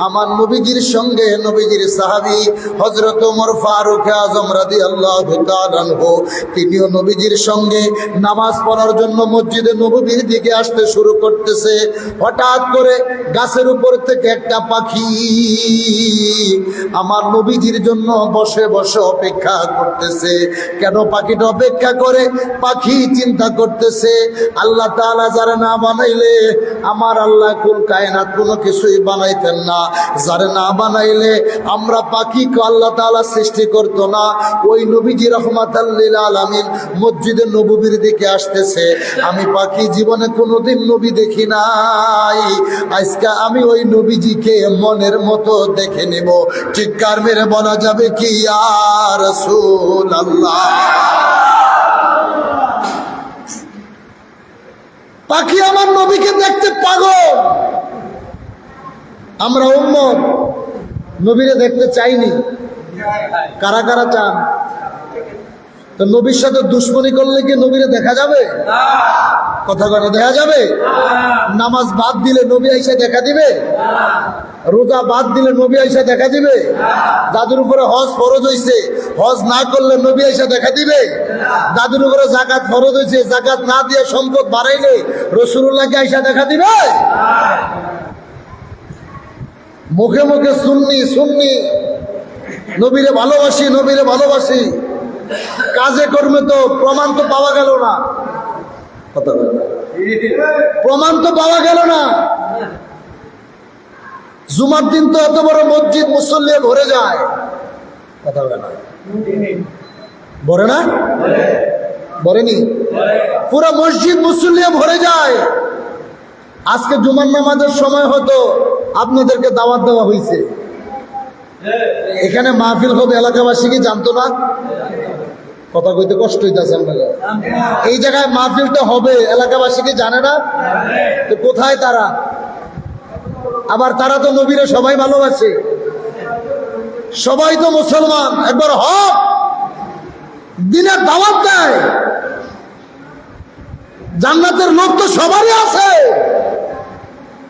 আমার নবীজির সঙ্গে নবীজির সাহাবী হযরত ওমর ফারুক আযম রাদিয়াল্লাহু তাআলা আনহু, তিনিও নবীজির সঙ্গে নামাজ পড়ার জন্য মসজিদে নববীর দিকে আসতে শুরু করতেছে। হঠাৎ করে গাছের উপর থেকে একটা পাখি আমার নবীজির জন্য বসে বসে অপেক্ষা করতেছে। কেন পাখিটা অপেক্ষা করে? পাখি চিন্তা করতেছে, আল্লাহ তাআলা যারা না বানাইলে আমার আল্লাহ কুল কায়নাত কোনো কিছুই বানাইতেন না। যারা না বানাইলে আমরা পাখিকে আল্লাহ তাআলা সৃষ্টি করতো না। ওই নবীজি রাহমাতাল লিল আলামিন মসজিদে নববীর দিকে আসতেছে। আমি পাখি জীবনে কোনোদিন নবী দেখি নাই, আজকে আমি ওই নবীজিকে মনের মতো দেখে নেব। চিৎকার মেরে বলা যাবে কি, ইয়া রাসূলুল্লাহ। পাখি আমার নবীকে দেখতে পাগল। আমরা উম্মত নবীরে দেখতে চাইনি। কারা কারা চান? তো নবীর সাথে দুশ্মনী করলে কি নবীরে দেখা যাবে? কথা কথা দেখা যাবে? নামাজ বাদ দিলে নবী আইসা দেখা দিবে? রোজা বাদ দিলে নবী আইসা দেখা দিবে? দাদুর উপরে হজ ফরজ হইছে, হজ না করলে নবী আইসা দেখা দিবে? দাদুর উপরে যাকাত ফরজ হইছে, যাকাত না দিয়ে সম্পদ বাড়াইলে রাসূলুল্লাহকে আইসা দেখা দিবে? মুখে মুখে সুন্নি সুন্নি, নবীরে ভালোবাসি, নবীরে ভালোবাসি, কাজে কর্মে তো প্রমাণ তো পাওয়া গেল না। কথা বলে না, প্রমাণ তো পাওয়া গেল না। জুমার দিন তো এত বড় মসজিদ মুসল্লি ভরে যায়। কথা বলে না, ভরে না? ভরেনি? পুরো মসজিদ মুসল্লি ভরে যায়। আজকে জুমার নামাজের সময় হতো আপনাদেরকে দাওয়াত দেওয়া হয়েছে, এখানে মাহফিল হবে, এলাকাবাসী কি জানতো না? কথা কইতে কষ্ট হইতেছে আপনাদের। এই জায়গায় মাহফিলটা হবে, এলাকাবাসী কি জানে না? তো কোথায় তারা? আবার তারা তো নবীরে সবাই ভালোবাসে, সবাই তো মুসলমান, একবার হক দিনের দাওয়াত দেয়, জান্নাতের লোক তো সবারই আছে।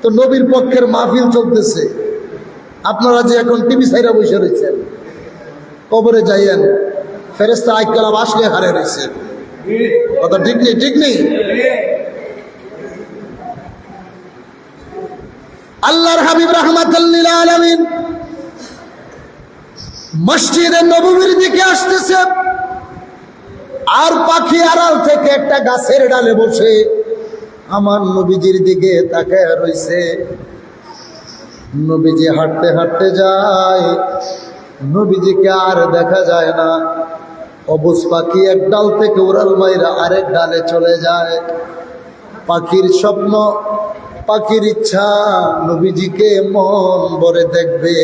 তো নবীর পক্ষের মাহফিল চলতেছে, আপনারা যে এখন টিভি সাইরা বসে রয়েছেন, কবরে যাইয়েন, ফেরেশতা আইকালাম আসলে হারে রয়েছে। কথা ঠিক নেই? ঠিক নেই? আল্লাহর হাবিব রাহমাতাল লিল আলামিন মসজিদে নববীর দিকে আসতেছে, আর পাখি আড়াল থেকে একটা গাছের ডালে বসে আমার নবীজির দিকে তাকায় রইছে। নবীজি হাঁটতে হাঁটতে যায়, নবীজিকে আর দেখা যায় না। অবুজ পাখি এক ডাল থেকে উড়াল মাইরা আরেক ডালে চলে যায়। পাখির স্বপ্ন, পাখির ইচ্ছা নবীজিকে মন ভরে দেখবে।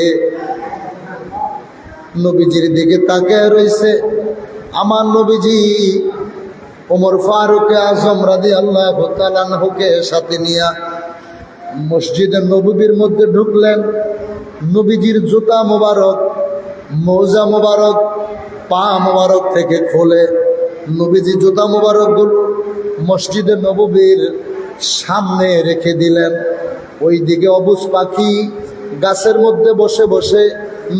নবীজির দিকে তাকিয়ে রইছে আমার নবীজি। ওমর ফারুক আজম রাদিয়াল্লাহু তাআলা আনহুকে সাথে নিয়া মসজিদে নববীর মধ্যে ঢুকলেন। নবীজির জুতা মোবারক, মোজা মোবারক, পা মোবারক থেকে খোলে নবীজি জুতা মোবারকগুলো মসজিদে নববীর সামনে রেখে দিলেন। ওইদিকে অবুজ পাখি গাছের মধ্যে বসে বসে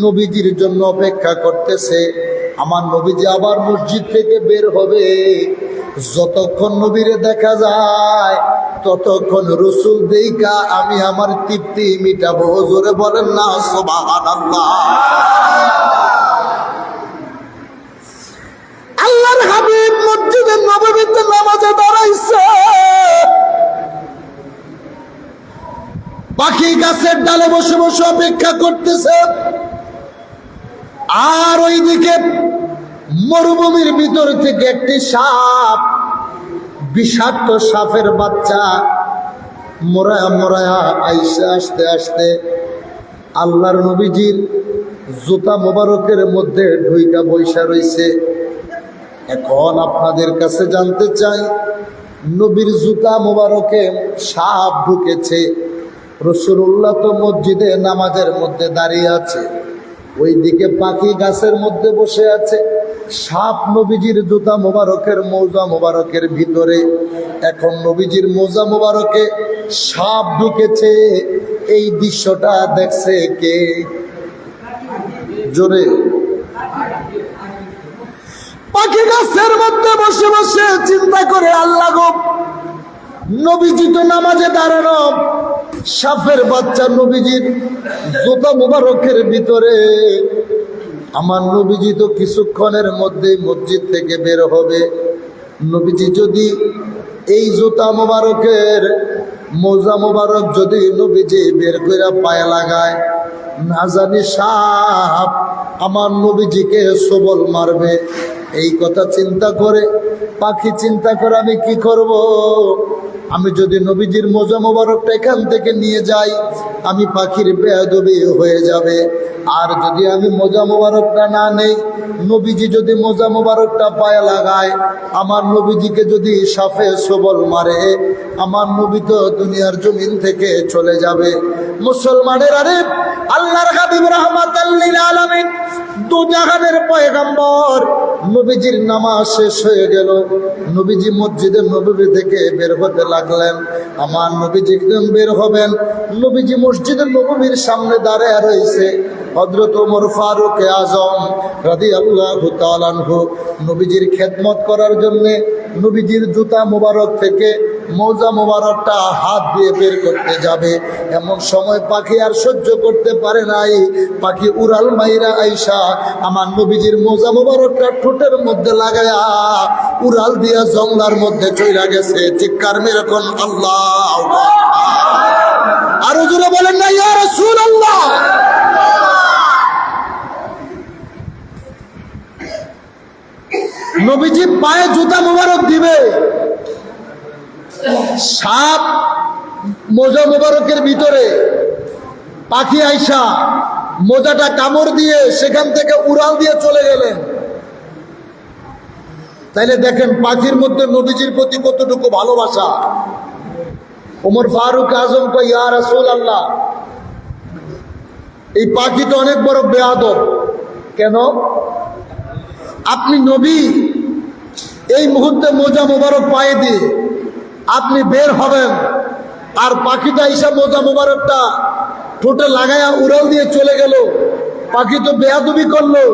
নবীজির জন্য অপেক্ষা করতেছে। আমার নবীজি আবার মসজিদ থেকে বের হবে। যতক্ষণ নবীরে দেখা যায় ততক্ষণ রসুল দেইকা আমি আমার তৃপ্তি মিটাবো। জোরে বলেন না সুবহানাল্লাহ। আল্লাহর হাবিব মসজিদে নববীতে নামাজে দাঁড়াইছে। পাখি গাছের ডালে বসে বসে অপেক্ষা করতেছে। আর ওইদিকে মরুভূমির ভিতর থেকে একটি সাপ, বিষাক্ত সাপের বাচ্চা মোরায়া মোরায়া আইসে আসতে আসতে আল্লাহর নবীজির জুতা মোবারকের মধ্যে ঢুইকা বৈশা রইছে। এখন আপনাদের কাছে জানতে চাই, নবীর জুতা মোবারকে সাপ ঢুকেছে। রাসূলুল্লাহ তো মসজিদে নামাজের মধ্যে দাঁড়িয়ে আছে, ওইদিকে পাখি গাছের মধ্যে বসে আছে। সাপ নবীজির জুতা মোবারকের, মোজা মোবারকের ভিতরে। এখন নবীজির মোজা মোবারকে সাপ ঢুকেছে। এই দৃশ্যটা দেখছে কে? জোরে। পাখি গাছের মধ্যে বসে বসে চিন্তা করে, আল্লাহ গো, নবীজি তো নামাজে দাঁড়ানো, সাপের বাচ্চা নবীজির জুতা মোবারকের ভিতরে। আমার নবীজি তো কিছুক্ষণের মধ্যে মসজিদ থেকে বের হবে। নবীজি যদি এই জুতা মোবারকের, মোজা মোবারক যদি নবীজি বের করে পায়ে লাগায়, না জানি সাপ আমার নবীজিকে সবল মারবে। এই কথা চিন্তা করে পাখি চিন্তা করে, আমি কি করব? আমি যদি নবীজির মোজা মোবারকটা এখান থেকে নিয়ে যাই, আমি পাখির বেয়াদবি হয়ে যাবে। আর যদি আমি মোজা মোবারকটা না নেই, নবীজি যদি মোজা মোবারকটা পায়ে লাগায়, আমার নবীজিকে যদি সাপে সবল মারে, আমার নবী তো দুনিয়ার জমিন থেকে চলে যাবে। মুসলমানের আরে আল্লাহর হাবিব রাহমাতাল লিল আলামিন, দু জাহানের পয়গম্বর, নবীজির নামাজ শেষ হয়ে গেল। নবীজি মসজিদের নববী থেকে বের হতে লাগলেন। আমার নবীজি বের হবেন, নবীজি মসজিদের নববীর সামনে দাঁড়ায় রয়েছে। হযরত ওমর ফারুক আজম রাদিয়াল্লাহু তাআলা আনহু নবীজির খেদমত করার জন্য নবীজির জুতা মোবারক থেকে মোজা মোবারকটা হাত দিয়ে বের করতে যাবে। এমন সময় পাখি আর সহ্য করতে পারে নাই। পাখি উড়াল মাইরা আইসা আমার নবীজির মোজা মোবারকটা ঠোঁটের মধ্যে লাগায়া উড়াল দিয়া জংলার মধ্যে চইলা গেছে। চিৎকার মেরে কোন আল্লাহু আকবার। আরো জোরে বলেন না ইয়া রাসূলুল্লাহ। নবীজি পায়ে জুতা মোবারক দিবে, সাপ মোজা মোবারকের ভিতরে। পাখি আইসা মোজাটা কামড় দিয়ে সেখান থেকে উড়াল দিয়ে চলে গেলেন। তাইলে দেখেন পাখির মধ্যে নবীজির প্রতি কতটুকু ভালোবাসা। ওমর ফারুক আজম কয়, ইয়া রাসূলুল্লাহ, এই পাখি তো অনেক বড় বেয়াদব। কেন? আপনি নবী, এই মুহূর্তে মোজা মোবারক পায়ে দিয়ে আপনি বের হবেন, আর পাখিটা এসে মোজা মোবারকটা ঠোঁটে লাগায়া উড়াল দিয়ে চলে গেল। পাখি তো বেয়াদবি করলো।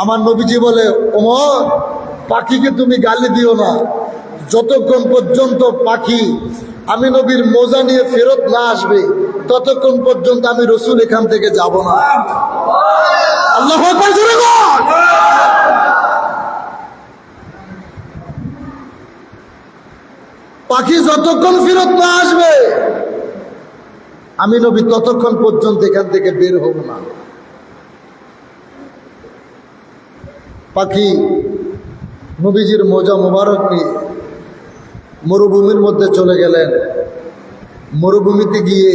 আমার নবীজি বলে, ওমর, পাখিকে তুমি গালি দিও না। যতক্ষণ পর্যন্ত পাখি আমি নবীর মোজা নিয়ে ফেরত না আসবে, ততক্ষণ পর্যন্ত আমি রসুল এখান থেকে যাব না। আল্লাহু আকবার জোরে বল। পাখি যতক্ষণ ফেরত না আসবে, আমি নবী ততক্ষণ পর্যন্ত এখান থেকে বের হব না। পাখি নবীজির মোজা মোবারক নিয়ে মরুভূমির মধ্যে চলে গেলেন। মরুভূমিতে গিয়ে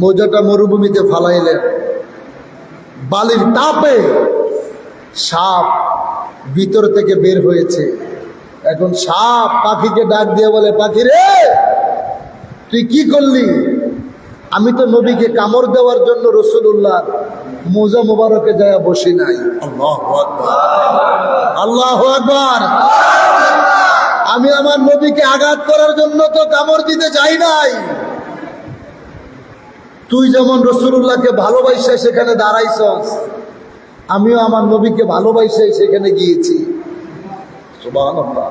মোজাটা মরুভূমিতে ফালাইলেন। বালির তাপে সাপ ভিতর থেকে বের হয়েছে। এখন সাপ পাখিকে ডাক দিয়ে বলে, পাখি রে, তুই কি করলি? আমি তো নবীকে কামড় দেওয়ার জন্য রাসূলুল্লাহ মোজা মোবারকে যায় বসি নাই। আল্লাহু আকবার, আল্লাহু আকবার। আমি আমার নবীকে আঘাত করার জন্য তো কামড় দিতে যাই নাই। তুই যেমন রাসূলুল্লাহকে ভালোবাসে সেখানে দাঁড়াইছস, আমিও আমার নবীকে ভালোবাসে সেখানে গিয়েছি। সুবহানাল্লাহ।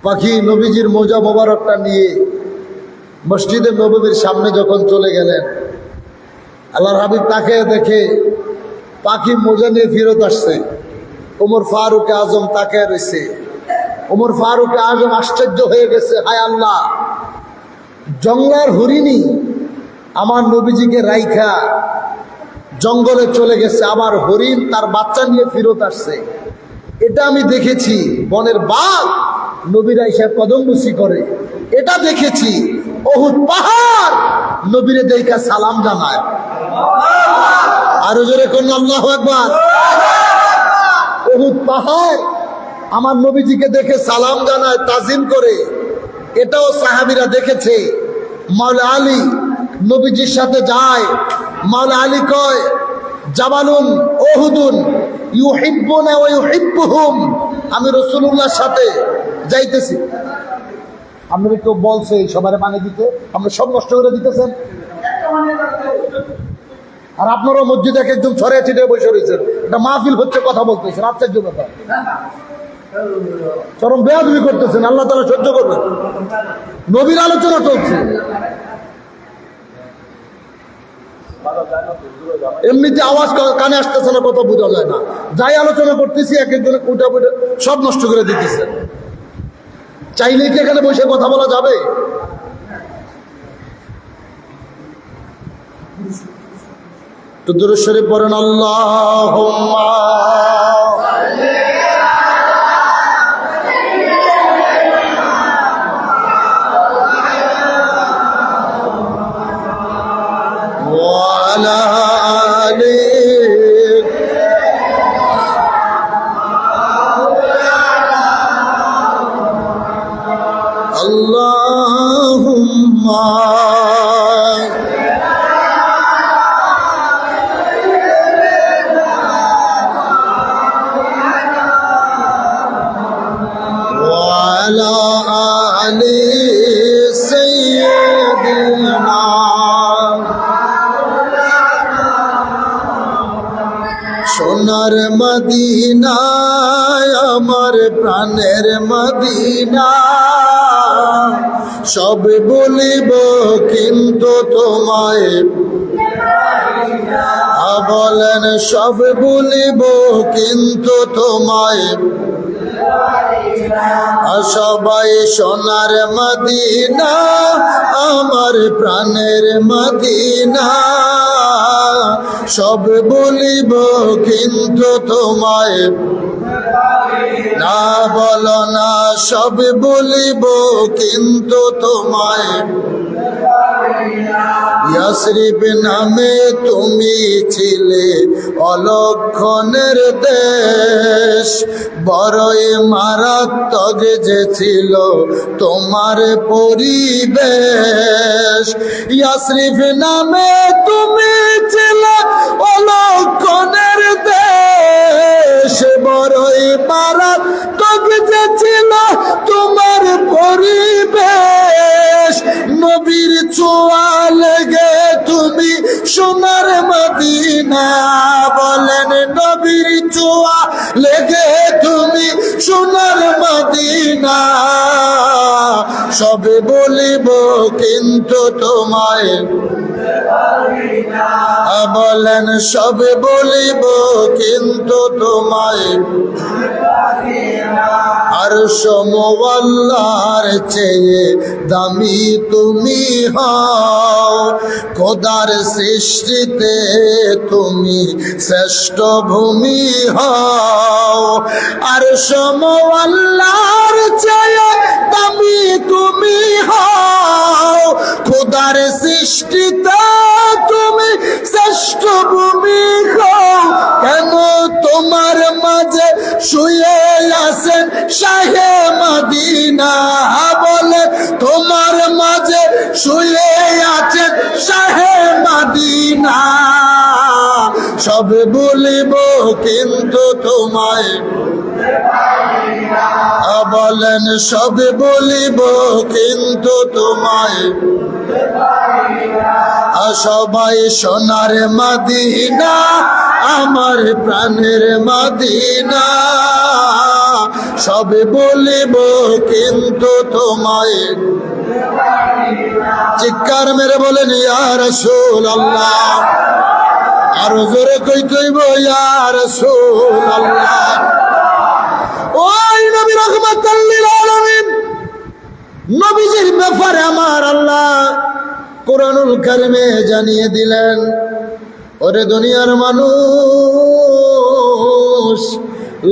পাখি নবীজির মোজা মোবারকটা নিয়ে মসজিদে নববীর সামনে যখন চলে গেলেন, আল্লাহর হাবিব তাকে দেখে পাখি মোজা নিয়ে ফেরত আসছে। ওমর ফারুক আজম তাকে রয়েছে। ওমর ফারুক আজম আশ্চর্য হয়ে গেছে, হায় আল্লাহ, জঙ্গলার হরিণী আমার নবীজিকে রাইখা জঙ্গলে চলে গেছে, আবার হরিণ তার বাচ্চা নিয়ে ফেরত আসছে। এটা আমি দেখেছি। বনের বাঘ নবীরা এসে কদমবুসি করে, এটা দেখেছি। উহুদ পাহাড় নবীরে দেখা সালাম জানায়। আরো জোরে কোন আল্লাহু আকবার। উহুদ পাহাড় আমার নবীজিকে দেখে সালাম জানায়, তাজিম করে। এটাও সাহাবীরা দেখেছে। মাওলা আলী নবীজির সাথে যায়। মাওলা আলী কয়, জাবালুন উহুদুন ইউহিব্বুনা ওয়া ইউহিব্বুহুম। আমি রাসূলুল্লাহর সাথে যাইতেছি। আপনারা কেউ বলছে সবারে পানি দিতে, আমরা সব নষ্ট করে দিতেছেন। আর আপনারাও মসজিদে একজন ছড়িয়ে ছিটে বসে রয়েছেন, এটা মাহফিল হচ্ছে, কথা বলতেছেন, আশ্চর্য ব্যাপার। চরম বেয়াদবি করতেছেন, আল্লাহ তাআলা সহ্য করবেন। নবীর আলোচনা চলছে, এমনিতে আওয়াজ কানে আসতেছে না, কথা বোঝা যায় না। যাই আলোচনা করতেছি এক একজনে কুটা পুটা সব নষ্ট করে দিতেছে। চাইলে কি এখানে বসে কথা বলা যাবে? তো দুরূদ শরীফ পড়েন, আল্লাহুম্মা ওয়া আলা আলি আল্লাহুম্মা সোনার মদিনা আমার প্রাণের মদিনা, সব বলিব কিন্তু তোমায় বলেন, সব বলিব কিন্তু তোমায়। সবাই সোনার মদিনা আমার প্রাণের মদিনা, সব বলিব কিন্তু তোমায় না। বলো না, সব বলিব কিন্তু তোমায়। ইয়াসরিব নামে তুমি ছিলে অলক্ষণের দেশ, বড়ই মারাত্মক যে ছিল তোমার পরিবেশ। ইয়াসরিব নামে তুমি ছিলে অলক্ষণের দেশ, বড়ই মারাত্মক যে ছিল তোমার পরিবেশ। নবীর ছোঁয়া লেগে তুমি সোনার মদিনা, বলেন নবীর ছোঁয়া লেগে তুমি সোনার মদিনা, সবে বলিব কিন্তু তোমায় বলেন, সবে বলিব কিন্তু তোমায়। আরশ মোয়াল্লার চেয়ে দামি তুমি হও, খোদার সৃষ্টিতে তুমি শ্রেষ্ঠ ভূমি হও। আরশ মোয়াল্লার চেয়ে দামি তুমি হও, খোদার সৃষ্টিতে তুমি শ্রেষ্ঠ ভূমি হও। কেন তোমার মাঝে শুয়ে আছেন শাহে মদিনা, বলে তোমার মাঝে শুয়ে আছেন শাহে মদিনা। সব বলিব কিন্তু তোমায় বলেন, সব বলিব কিন্তু তোমায় সবাই সোনার মদিনা, আমার প্রাণের মদিনা। সব বলিব কিন্তু তোমায়। চিৎকার মেরে বলেন ইয়া রাসূলুল্লাহ, আরো জোরে কইতে হইব ইয়া রাসূলুল্লাহ। ওই নবী রাহমাতাল লিল আলামিন, নবীজির ব্যাপারে আমার আল্লাহ কোরআনুল কারিমে জানিয়ে দিলেন, ওরে দুনিয়ার মানুষ,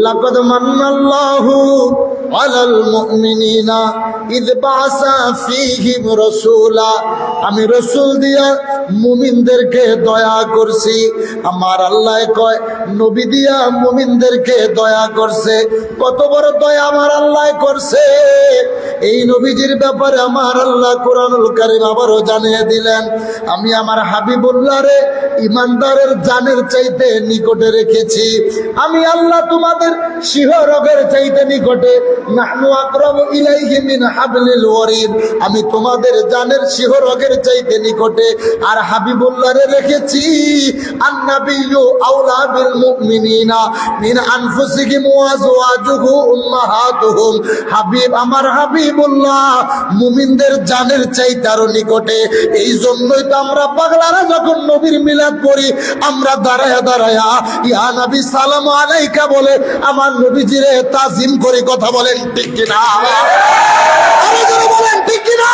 লাকাদ মান্নাল্লাহু আলাল মুমিনিনা ইয বাআসা ফীহিম রাসূলা। আমি রাসূল দিয়া মুমিনদেরকে দয়া করছি। আমার আল্লাহ কয় নবী দিয়া মুমিনদেরকে দয়া করছে। কত বড় দয়া আমার আল্লাহ করছে, এই নবীজির ব্যাপারে আমার আল্লাহ কোরআনুল কারীম আবারও জানিয়ে দিলেন, আমি আমার হাবিবুল্লাহ রে ইমানদারের জানের চাইতে নিকটে রেখেছি। আমি আল্লাহ তোমাদের শিহরগের চাইতে নিকটে, নাহনু আকরাবু ইলাইহি মিন হাবলিল ওয়ারিদ, আমি তোমাদের জানের শিহরগের চাইতে নিকটে। আর হাবিবুল্লাহ রে রেখেছি আন-নাবিয়্যু আওলা বিল মুমিনিনা মিন আনফুসিহিম ওয়া আজওয়াজুহু উম্মাহাতুহুম। হাবিব, আমার হাবিবুল্লাহ মুমিনদের জানের চাইতে আরো নিকটে। এই জন্যই তো আমরা পাগলারা যখন নবীর মিলাদ পড়ি, আমরা দাঁড়ায়া দাঁড়ায়া ইয়া নবী সালাম আলাইকা বলে আমার নবীজিরে তাজিম করে কথা বলেন, ঠিক কিনা? আরো জোরে বলেন, ঠিক কিনা?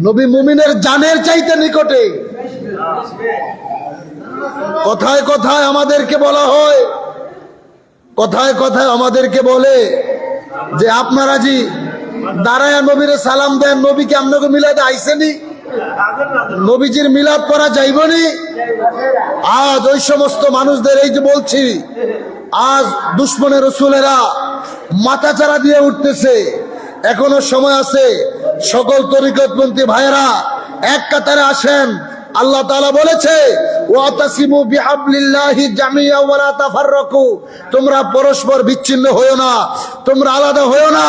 নবী মুমিনের জানের চাইতে নিকটে। কথায় কথায় আমাদেরকে বলা হয়, কথায় কথায় আমাদেরকে বলে যে আপনারা জি দাঁড়ায়া নবীরে সালাম দেন, নবী কি আপনাকে মিলাদে আইসেনি? নবীজির মিলাদ পড়া যাইবনি? আজ ওই সমস্ত মানুষদের এই যে বলছি, আজ দুশ্মনের রাসূলেরা মাথাচাড়া দিয়ে উঠতেছে। এখনো সময় আছে, সকল তরিকতপন্থী ভাইয়েরা এক কাতারে আসেন। আল্লাহ তাআলা বলেছে ওয়াতাসিমু বিহাবলিল্লাহি জামিয়া ওয়া লা তাফাররাকু, তোমরা পরস্পর বিচ্ছিন্ন হয়ো না, তোমরা আলাদা হয়ো না,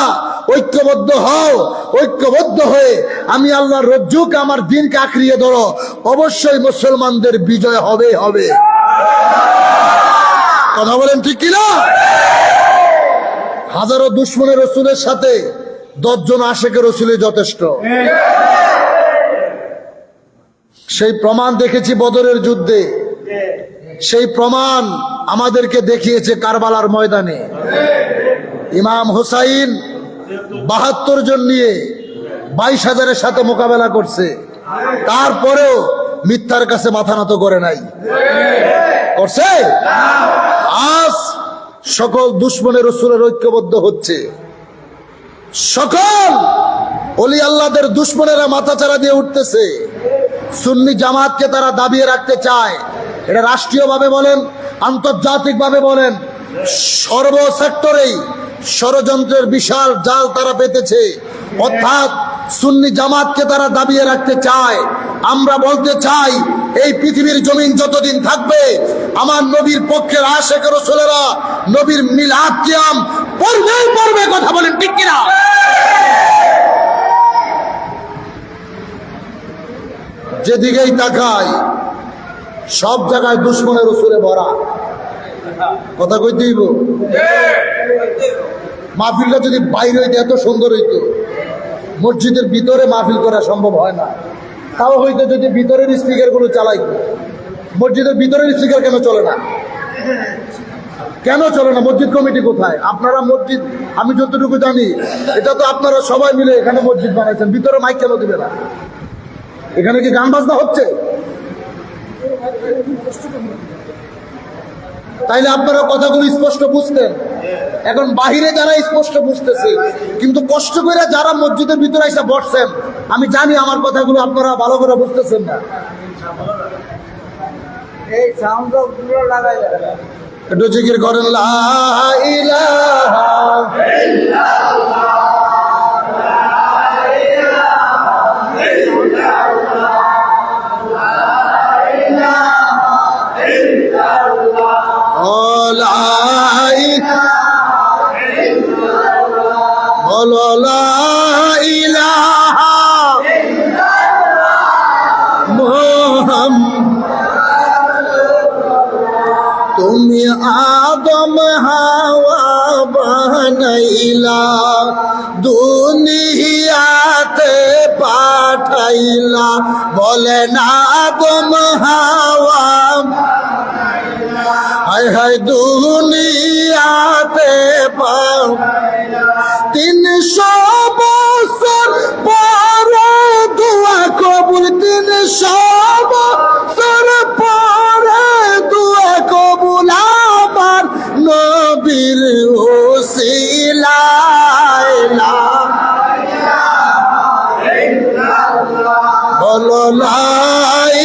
ঐক্যবদ্ধ হও। ঐক্যবদ্ধ হয়ে আমি আল্লাহর রজ্জুকে, আমার দ্বীনকে আঁকড়িয়ে ধরো, অবশ্যই মুসলমানদের বিজয় হবে হবে। কথা বলেন ঠিক কিনা? হাজারো দুশ্মনের রাসূলের সাথে 10 জন আশিকের রাসূলই যথেষ্ট। সেই প্রমাণ দেখেছি বদরের যুদ্ধে, সেই প্রমাণ আমাদেরকে দেখিয়েছে কারবালার ময়দানে। ইমাম হুসাইন 72 জন নিয়ে 22,000-এর সাথে মোকাবেলা করছে, তারপরেও মিথ্যার কাছে মাথা নত করে নাই। করছে? আজ সকল দুশ্মনের রাসূলের ঐক্যবদ্ধ হচ্ছে, সকল ওলি আল্লাহদের দুশ্মনেরা মাথাচাড়া দিয়ে উঠতেছে। সুন্নি জামাতকে তারা দাবিয়ে রাখতে চায়। এটা রাষ্ট্রীয়ভাবে বলেন, আন্তর্জাতিকভাবে বলেন, সর্ব সেক্টরেই ষড়যন্ত্রের বিশাল জাল তারা পেতেছে। অর্থাৎ সুন্নি জামাতকে তারা দাবিয়ে রাখতে চায়। আমরা বলতে চাই, এই পৃথিবীর জমিন যতদিন থাকবে, আমার নবীর পক্ষের আশিক রাসূলেরা নবীর মিলাদ কিয়াম পড়বেই পড়বে। কথা বলেন ঠিক কিনা? যেদিকেই তাকাই সব জায়গায় দুশ্মনের রাসূলে ভরা। কথা কই দিব, মাহফিলটা যদি বাইরে হইতে এত সুন্দর হইতো, মসজিদের ভিতরে মাহফিল করা সম্ভব হয় না। তাও হইতো যদি ভিতরের স্পিকার গুলো চালাইতো। মসজিদের ভিতরের স্পিকার কেন চলে না? কেন চলে না? মসজিদ কমিটি কোথায়? আপনারা মসজিদ, আমি যতটুকু জানি এটা তো আপনারা সবাই মিলে এখানে মসজিদ বানাইছেন, ভিতরে মাইক কেন দিবে না? এখানে কি গান বাজনা হচ্ছে? তাইলে আপনারা কথাগুলো স্পষ্ট বুঝতেন। এখন বাহিরে যারা স্পষ্ট বুঝতেছে, কিন্তু কষ্ট করে যারা মসজিদের ভিতরে এসে বসছেন, আমি জানি আমার কথাগুলো আপনারা ভালো করে বুঝতেছেন না। এই সাউন্ড গুলো লাগাই একটু জিকির করেন, লা ইলাহা ও লা ইলাহা, বলো লা ইলাহা মুহাম্মাদ। তুমি আদম হাওয়া বানাইলা, দুনিয়াতে পাঠাইলা, বলেন আদম হাওয়া, হায় হায় দুনিয়াতে পাঠাইলা। 300 বছর পরে দোয়া কবুল, 300 বছর পরে দোয়া কবুল আমার নবীর ওসিলায়, লা বলো লা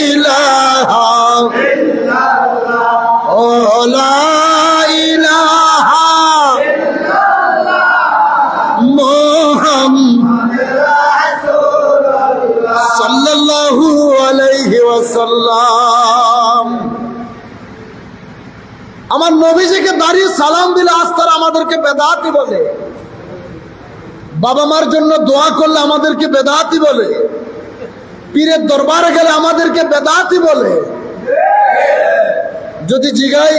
ইলাহা ও লা ইলাহা মুহাম্মাদ সাল্লাল্লাহু আলাইহি ওয়াসাল্লাম। আমার নবীজিকে দাঁড়িয়ে সালাম দিলে আজ তারা আমাদেরকে বেদাতি বলে, বাবা মার জন্য দোয়া করলে আমাদেরকে বেদাতি বলে, পীরের দরবারে গেলে আমাদেরকে বেদাতি বলে। যদি জিগাই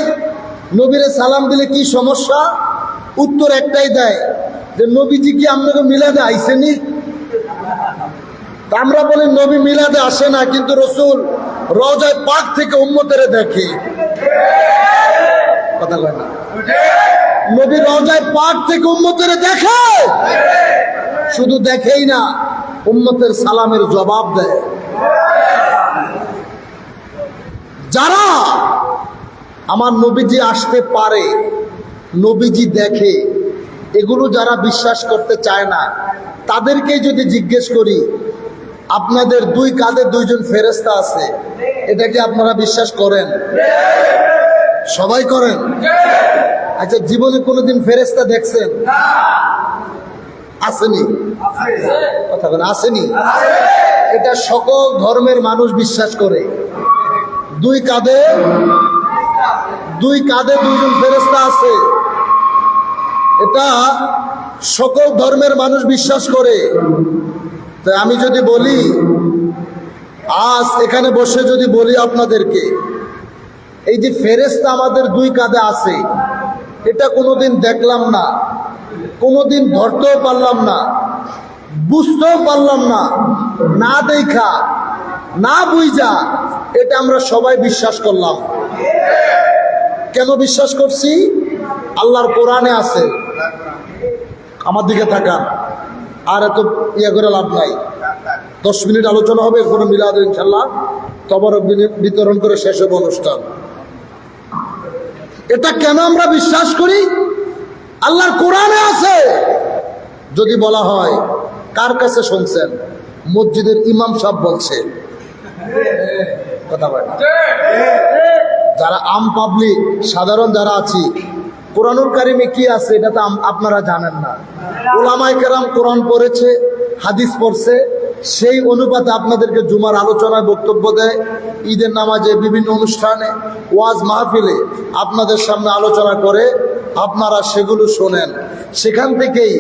নবীরে সালাম দিলে কি সমস্যা, উত্তর একটাই দেয় যে নবীজি কি আপনাকে মিলাদে আইসেনি? আমরা বলি নবী মিলাদে আসে না, কিন্তু রসুল রওজায় পাক থেকে উম্মতের দেখে। কথা কয় না? নবী রওজায় পাক থেকে উম্মতের দেখে, শুধু দেখেই না, উম্মতের সালামের জবাব দেয়। যারা আমার নবীজি আসতে পারে, নবীজি দেখে, এগুলো যারা বিশ্বাস করতে চায় না, তাদেরকেই যদি জিজ্ঞেস করি আপনাদের 2 কাঁধে 2 জন ফেরেশতা আছে, এটা কি আপনারা বিশ্বাস করেন? সবাই করেন? আচ্ছা, জীবনে কোনোদিন ফেরেশতা দেখছেন? আসেনি? কথা বলেন, আসেনি? এটা সকল ধর্মের মানুষ বিশ্বাস করে। 2 কাঁধে 2 জন ফেরেশতা আছে, এটা সকল ধর্মের মানুষ বিশ্বাস করে। তাই আমি যদি বলি, আজ এখানে বসে যদি বলি আপনাদেরকে, এই যে ফেরেশতা আমাদের 2 কাঁধে আছে, এটা কোনোদিন দেখলাম না, কোনোদিন ধরতেও পারলাম না, বুঝতেও পারলাম না, না দেখা না বুঝা এটা আমরা সবাই বিশ্বাস করলাম। কেন বিশ্বাস করছি? আল্লাহর কোরআনে আছে। আমার দিকে তাকান, আর এত ইয়া করে লাভ নাই। 10 মিনিট আলোচনা হবে, এরপরে মিলাদ ইনশাল্লাহ তবরক বিতরণ করে শেষ হবে অনুষ্ঠান। এটা কেন আমরা বিশ্বাস করি? আল্লাহর কোরআনে আছে। যদি বলা হয় কার কাছে শুনছেন? মসজিদের ইমাম সাহেব বলছে। কথা বলে যারা আম পাবলিক, সাধারণ যারা আছি, কোরআনুল কারিমে কি আছে এটা তো আপনারা জানেন না। উলামায়ে কেরাম কোরআন পড়েছে, হাদিস পড়ছে, সেই অনুপাতে আপনাদেরকে জুমার আলোচনায় বক্তব্য দেয়, ঈদের নামাজে, বিভিন্ন অনুষ্ঠানে, ওয়াজ মাহফিলে আপনাদের সামনে আলোচনা করে, আপনারা সেগুলো শোনেন। সেখান থেকেই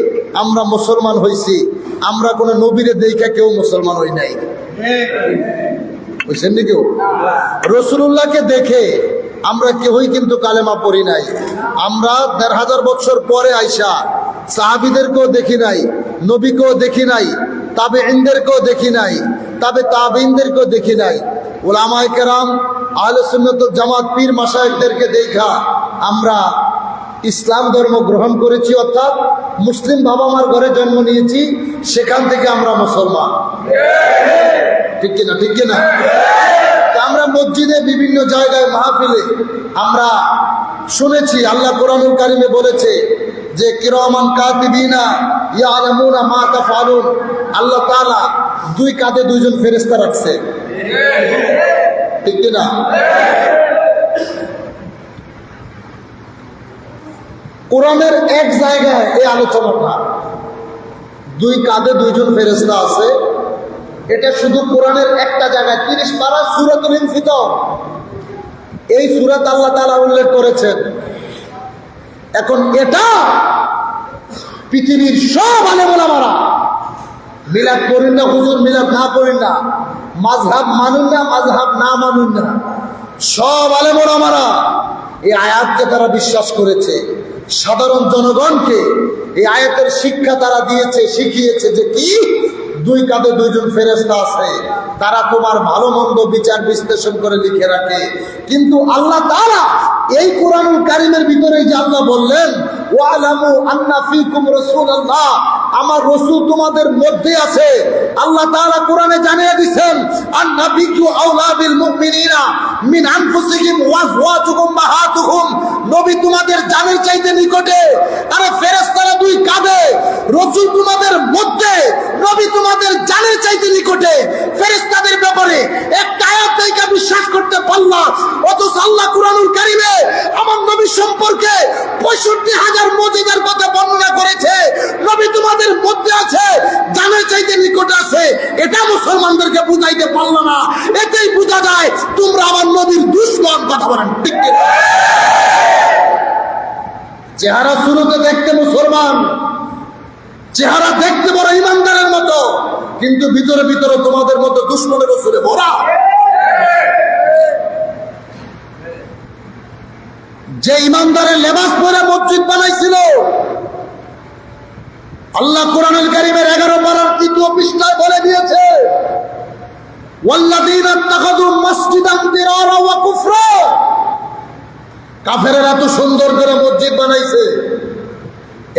আমরা মুসলমান হইছি। আমরা কোনো নবীরে দেখা কেউ মুসলমান হই নাই। বুঝছেন নি? কেউ রাসূলুল্লাহকে দেখে আমরা কেউই কিন্তু কালেমা পড়ি নাই। আমরা ১৫০০ বছর পরে আইসা সাহাবীদেরকেও দেখি নাই, নবীকেও দেখি নাই, তাবেঈনদেরকেও দেখি নাই, তাবেঈনদেরকেও দেখি নাই। উলামায়ে কেরাম, আহলে সুন্নাত ওয়াল জামাত, পীর মাশায়েখদেরকে দেখা আমরা ইসলাম ধর্ম গ্রহণ করেছি, অর্থাৎ মুসলিম বাবা মার ঘরে জন্ম নিয়েছি, সেখান থেকে আমরা মুসলমান। ঠিক কিনা? ঠিক কিনা? আমরা মসজিদে বিভিন্ন জায়গায় মাহফিলে আমরা শুনেছি আল্লাহ কোরআনুল কারিমে বলেছে যে কিরামান কাতিবিনা ইয়ালামুনা মা তাফআলুন। আল্লাহ তাআলা দুই কাঁধে দুইজন ফেরেশতা রাখছে। ঠিক কিনা? কোরআনের এক জায়গায় এই আলোচনাটা, দুই কাঁধে দুইজন ফেরেশতা আছে, এটা শুধু কোরআনের একটা জায়গায় 30 পারা সূরাতুল ইনফিতর, এই সূরাত আল্লাহ তাআলা উল্লেখ করেছেন। এখন এটা পৃথিবীর সব আলেম ওলামারা মিলাদ করেন না, হুজুর মিলাদ না করেন না, মাযহাব মানুন না, মাযহাব না মানুন না, সব আলেম ওলামারা এই আয়াতকে তারা বিশ্বাস করেছে। সাধারণ জনগণকে এই আয়াতের শিক্ষা তারা দিয়েছে, শিখিয়েছে যে কি দুই কাঁধে দুইজন ফেরেশতা আছে, তারা তোমার ভালো মন্দ বিচার বিশ্লেষণ করে লিখে রাখে। কিন্তু আল্লাহ তাআলা এই কোরআনুল কারীমের ভিতরে যে আল্লাহ বললেন ওয়ালামু আন্না ফীকুম রাসূলুল্লাহ, আমার রাসূল তোমাদের মধ্যে আছে। আল্লাহ তাআলা কোরআনে জানিয়ে দিয়েছেন আন-নাবিয়্যু আওলা বিল মুমিনিনা মিন আনফুসিহিম ওয়া আযওয়াজুহুম উম্মাহাতুহুম, নবী তোমাদের জানের চাইতে নিকটে। আরে ফেরেশতারা দুই কাঁধে, রাসূল তোমাদের মধ্যে, নবী তোমাদের জানের চাইতে নিকটে। ফেরেশতাদের ব্যাপারে একটা আয়াত থেকে বিশ্বাস করতে পারলা, অথচ আল্লাহ কোরআনুল কারীমে আমার নবী সম্পর্কে ৬৫,০০০ মুজিজার কথা বর্ণনা করেছে। নবী তোমাদের মধ্যে আছে, জানের চাইতে নিকটে আছে, এটা মুসলমানদেরকে বুঝাইতে পারলো না। এতেই বোঝা যায় তোমরা আমার নবীর দুশমন। কথা বলেন ঠিক কি? চেহারা শুরুতে দেখতে মুসলমান, চেহারা দেখতে বড় ইমানদারের মতো, কিন্তু ভিতরে ভিতরে তোমাদের মতো দুশমনের ওসরে ভরা। যে ইমানদারের লেবাস পরে মসজিদ বানাইছিল, আল্লাহ কোরআনুল কারীমের 11 পারার 3য় পৃষ্ঠায় বলে দিয়েছে ওয়াল্লাযীনা ইত্তাখাযু মাসজিদান দিরারা ওয়া কুফরা, কাফেররা এত সুন্দর করে মসজিদ বানাইছে,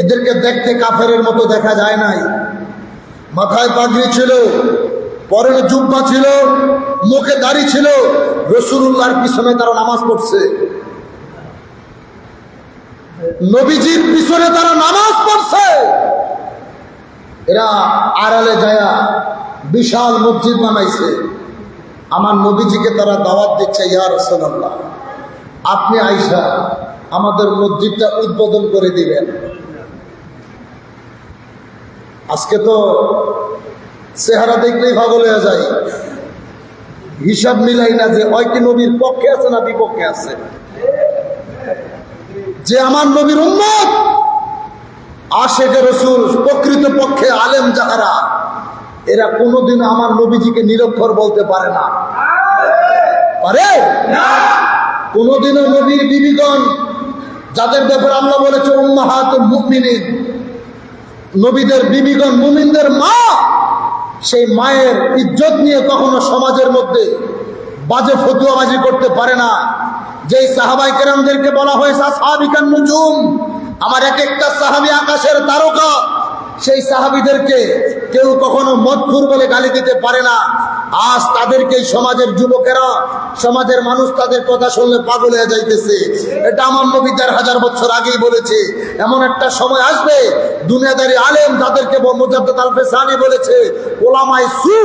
এদেরকে দেখতে কাফেরের মতো দেখা যায় নাই। মাথায় পাগড়ি ছিল, পরনে জুব্বা ছিল, মুখে দাড়ি ছিল, রাসূলুল্লাহর পিছনে তারা নামাজ পড়ছে, নবীজির পিছনে তারা নামাজ পড়ছে। এরা আড়ালে যায়া বিশাল মসজিদ বানাইছে, আমার নবীজিকে তারা দাওয়াত দিচ্ছে, ইয়া রাসূলুল্লাহ আপনি আইসা আমাদের মসজিদটা উদ্বোধন করে দিবেন। আজকে তো চেহারা দেখলেই পাগল হয়ে যায়, হিসাব মিলাই না যে ওই কি নবীর পক্ষে আছে না বিপক্ষে আছে। যে আমার নবীর উম্মত, আশিকে রাসূল, প্রকৃত পক্ষে আলেম যাহারা, এরা কোনোদিন আমার নবীজিকে নিরক্ষর বলতে পারে না। পারে না। কোনোদিনও নবীর বিবিগণ, যাদের ব্যাপারে আল্লাহ বলেছে উম্মাহাতুল মুমিনিন, নবীদের বিবিগণ মুমিনদের মা, সেই মায়ের ইজ্জত নিয়ে কখনো সমাজের মধ্যে বাজে ফতুয়াবাজি করতে পারে না। যেই সাহাবায়ে কেরামদেরকে বলা হয়েছে আসহাবিকান নুজুম, আমার এক একটা সাহাবী আকাশের তারকা, সেই সাহাবীদেরকে কেউ কখনো মদখুর বলে গালি দিতে পারে না। আজ তাদেরকে সমাজের যুবকেরা, সমাজের মানুষ তাদের কথা শুনলে পাগল হয়ে যাইতেছে। এটা আমার নবী ১,৫০০ বছর আগেই বলেছে। এমন একটা সময় আসবে দুনিয়াদারি আলেম, তাদেরকে মুজাদ্দিদ আল-ফিসানি বলেছে ওলামায়ে সু,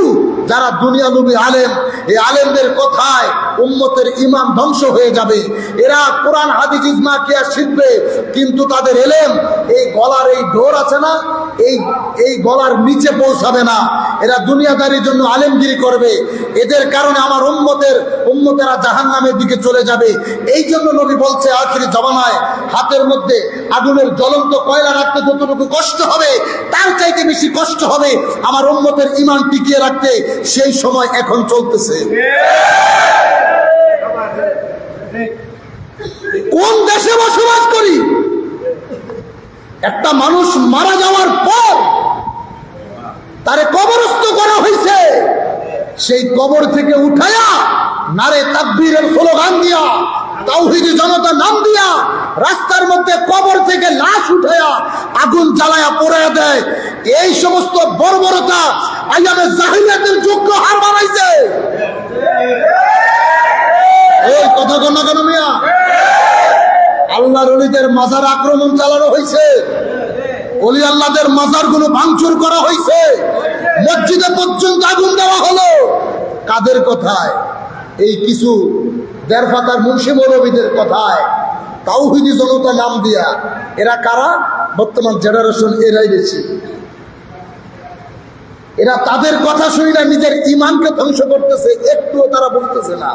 যারা দুনিয়ালুবী আলেম, এই আলেমদের কথায় উম্মতের ঈমান ধ্বংস হয়ে যাবে। এরা কোরআন হাদিস ইজমা কিয়াস শিখবে, কিন্তু তাদের এলেম এই গলার এই ডোর আছে না, এই গলার নিচে পৌঁছাবে না। এরা দুনিয়াদারির জন্য আলেমগিরি করবে, এদের কারণে আমার উম্মতেরা জাহান্নামের দিকে চলে যাবে। এই জন্য নবী বলছে আখিরি জামানায় হাতের মধ্যে আগুনের জ্বলন্ত কয়লা রাখতে যতটুকু কষ্ট হবে, তার চাইতে বেশি কষ্ট হবে আমার উম্মতের ঈমান টিকিয়ে রাখতে। সেই সময় এখন চলতেছে। কোন দেশে বসবাস করি? একটা মানুষ মারা যাওয়ার পর তারে কবরস্থ করা হয়েছে, সেই কবর থেকে উঠায়া নারে তাকবীরের স্লোগান দিয়া তাওহীদি জনতা নাম দিয়া রাস্তার মধ্যে কবর থেকে লাশ উঠায়া আগুন জ্বালায়া পোড়ায়া দেয়। এই সমস্ত বর্বরতা আইয়ামে জাহিলিয়াতের যোগ্য হার বানাইছে। এই কথা কন্যা কেন মিয়া? আল্লাহর ওলিদের মাজার আক্রমণ চালানো হয়েছে, ওলি আল্লাহদের মাজার গুলো ভাঙচুর করা হয়েছে, মসজিদে পর্যন্ত আগুন দেওয়া হলো। কাদের কথায়? এই কিছু দেড়ফাতার মুন্সি মৌলবীদের কথায়, তাওহীদি জনতা নাম দিয়া। এরা কারা? বর্তমান জেনারেশন এরাই বেশি। এরা তাদের কথা শুনে না নিজের ইমানকে ধ্বংস করতেছে, একটুও তারা বুঝতেছে না।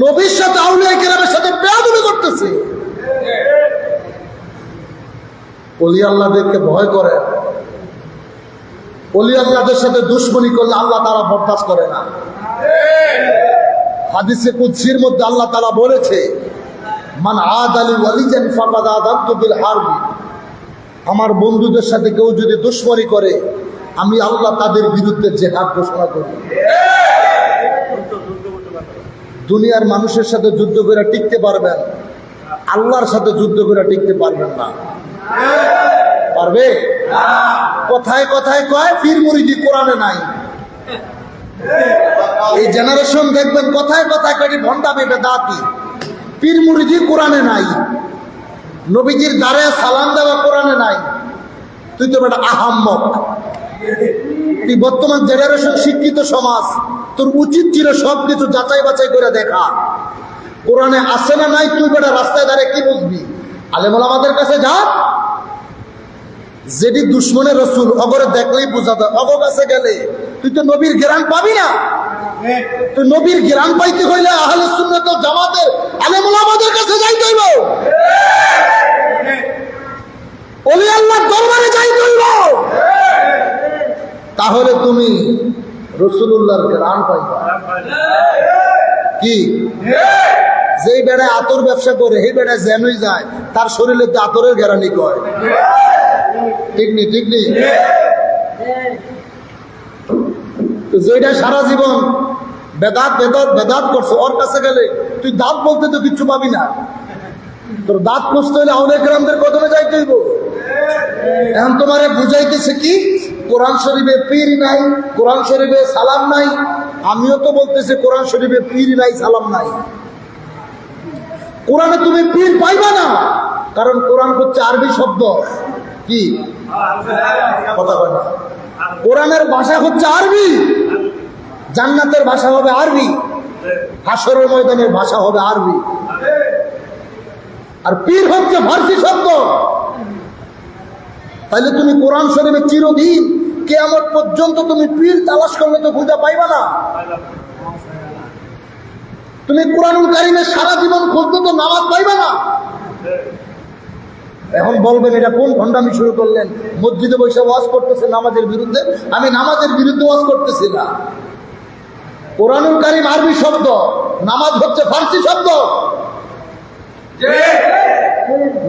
নবীর সাথে আউলিয়া কেরামের সাথে বেয়াদবি করতেছে। ওলি আল্লাহদেরকে ভয় করে, ওলি আল্লাহদের সাথে দুশ্মনী করলে আল্লাহ তারা বরদাস্ত করে না। হাদিসে কুদসির মধ্যে আল্লাহ তাআলা বলেছে, মান আদালি ওয়ালিয়ান ফাকাদ আযানতু বিল হারবি। আমার বন্ধুদের সাথে কেউ যদি দুশ্মনী করে, আমি আল্লাহ তাদের বিরুদ্ধে জিহাদ ঘোষণা করি। দুনিয়ার মানুষের সাথে যুদ্ধ করে টিকতে পারবেন, আল্লাহর সাথে যুদ্ধ করে টিকতে পারবেন না। পারবে? কথায় কথায় কয় পীর মুরিদি কোরআনে নাই। এই জেনারেশন দেখবেন কথায় কথায় কয় ভন্ডা বেটা দাঁতি, পীর মুরিদি কোরআনে নাই। নবীজির দ্বারে সালাম দেওয়া কোরআনে নাই। তুই তো বেটা আহাম্মক। তুই বর্তমান জেনারেশন শিক্ষিত সমাজ, তোর উচিত ছিল সবকিছু যাচাই বাছাই করে দেখা। কোরআনে আছে না নাই তুই বেটা রাস্তায় দাঁড়িয়ে কি বুঝবি? আলেম ওলামাদের কাছে যা, যেটি দুশ্মনের রসুল অগরে দেখলেই বোঝা যায়। অগ কাছে গেলে তুই তো নবীর ঘেরান পাবি না। তুই নবীর ঘেরান পাইতে হইলে আহলে সুন্নাত ওয়াল জামাতের আলেম ওলামাদের কাছে যাইতে হইব, ওলি আল্লাহর দরবারে যাইতে হইব। তাহলে তুমি রাসূলুল্লাহর ঘেরান পাইবা। কি? যেই বেড়ায় আতর ব্যবসা করে সেই বেড়ায় জ্যামই যায়, তার শরীরে তো আতরের ঘেরানি কয়। ঠিক নি? ঠিক নি? যেটা সারা জীবন বেদাত বেদাত বেদাত করছো, ওর কাছে গেলে তুই দাঁত বলতে তো কিচ্ছু পাবি না। তোর দাঁত খুঁজতে হলে আউলিয়া কেরামদের কদমে যাইতে হইব। এখন তোমারে বুঝাইতেছে কি? কোরআন শরীফে পীর নাই, কোরআন শরীফে সালাম নাই। আমিও তো বলতেছি কোরআন শরীফে পীর নাই, সালাম নাই। কোরআনে তুমি পীর পাইবা না, কারণ কোরআন হচ্ছে আরবি শব্দ। কি কথা কয় না? কোরআনের ভাষা হচ্ছে আরবি, জান্নাতের ভাষা হবে আরবি, হাশরের ময়দানের ভাষা হবে আরবি। আর পীর হচ্ছে ফার্সি শব্দ। তাহলে তুমি কোরআন শরীফে চিরদিন কিয়ামত পর্যন্ত তুমি পীর তালাশ করলে তো খুঁজে পাইবা না। তুমি কোরআনুল কারীমে সারা জীবন খুঁজলে তো নামাজ পাইবা না। এখন বলবেন এটা কোন ভণ্ডামি শুরু করলেন? মসজিদে বসে ওয়াজ করতেছে নামাজের বিরুদ্ধে। আমি নামাজের বিরুদ্ধে ওয়াজ করতেছি না। কোরআনুল কারীম আরবি শব্দ, নামাজ হচ্ছে ফার্সি শব্দ।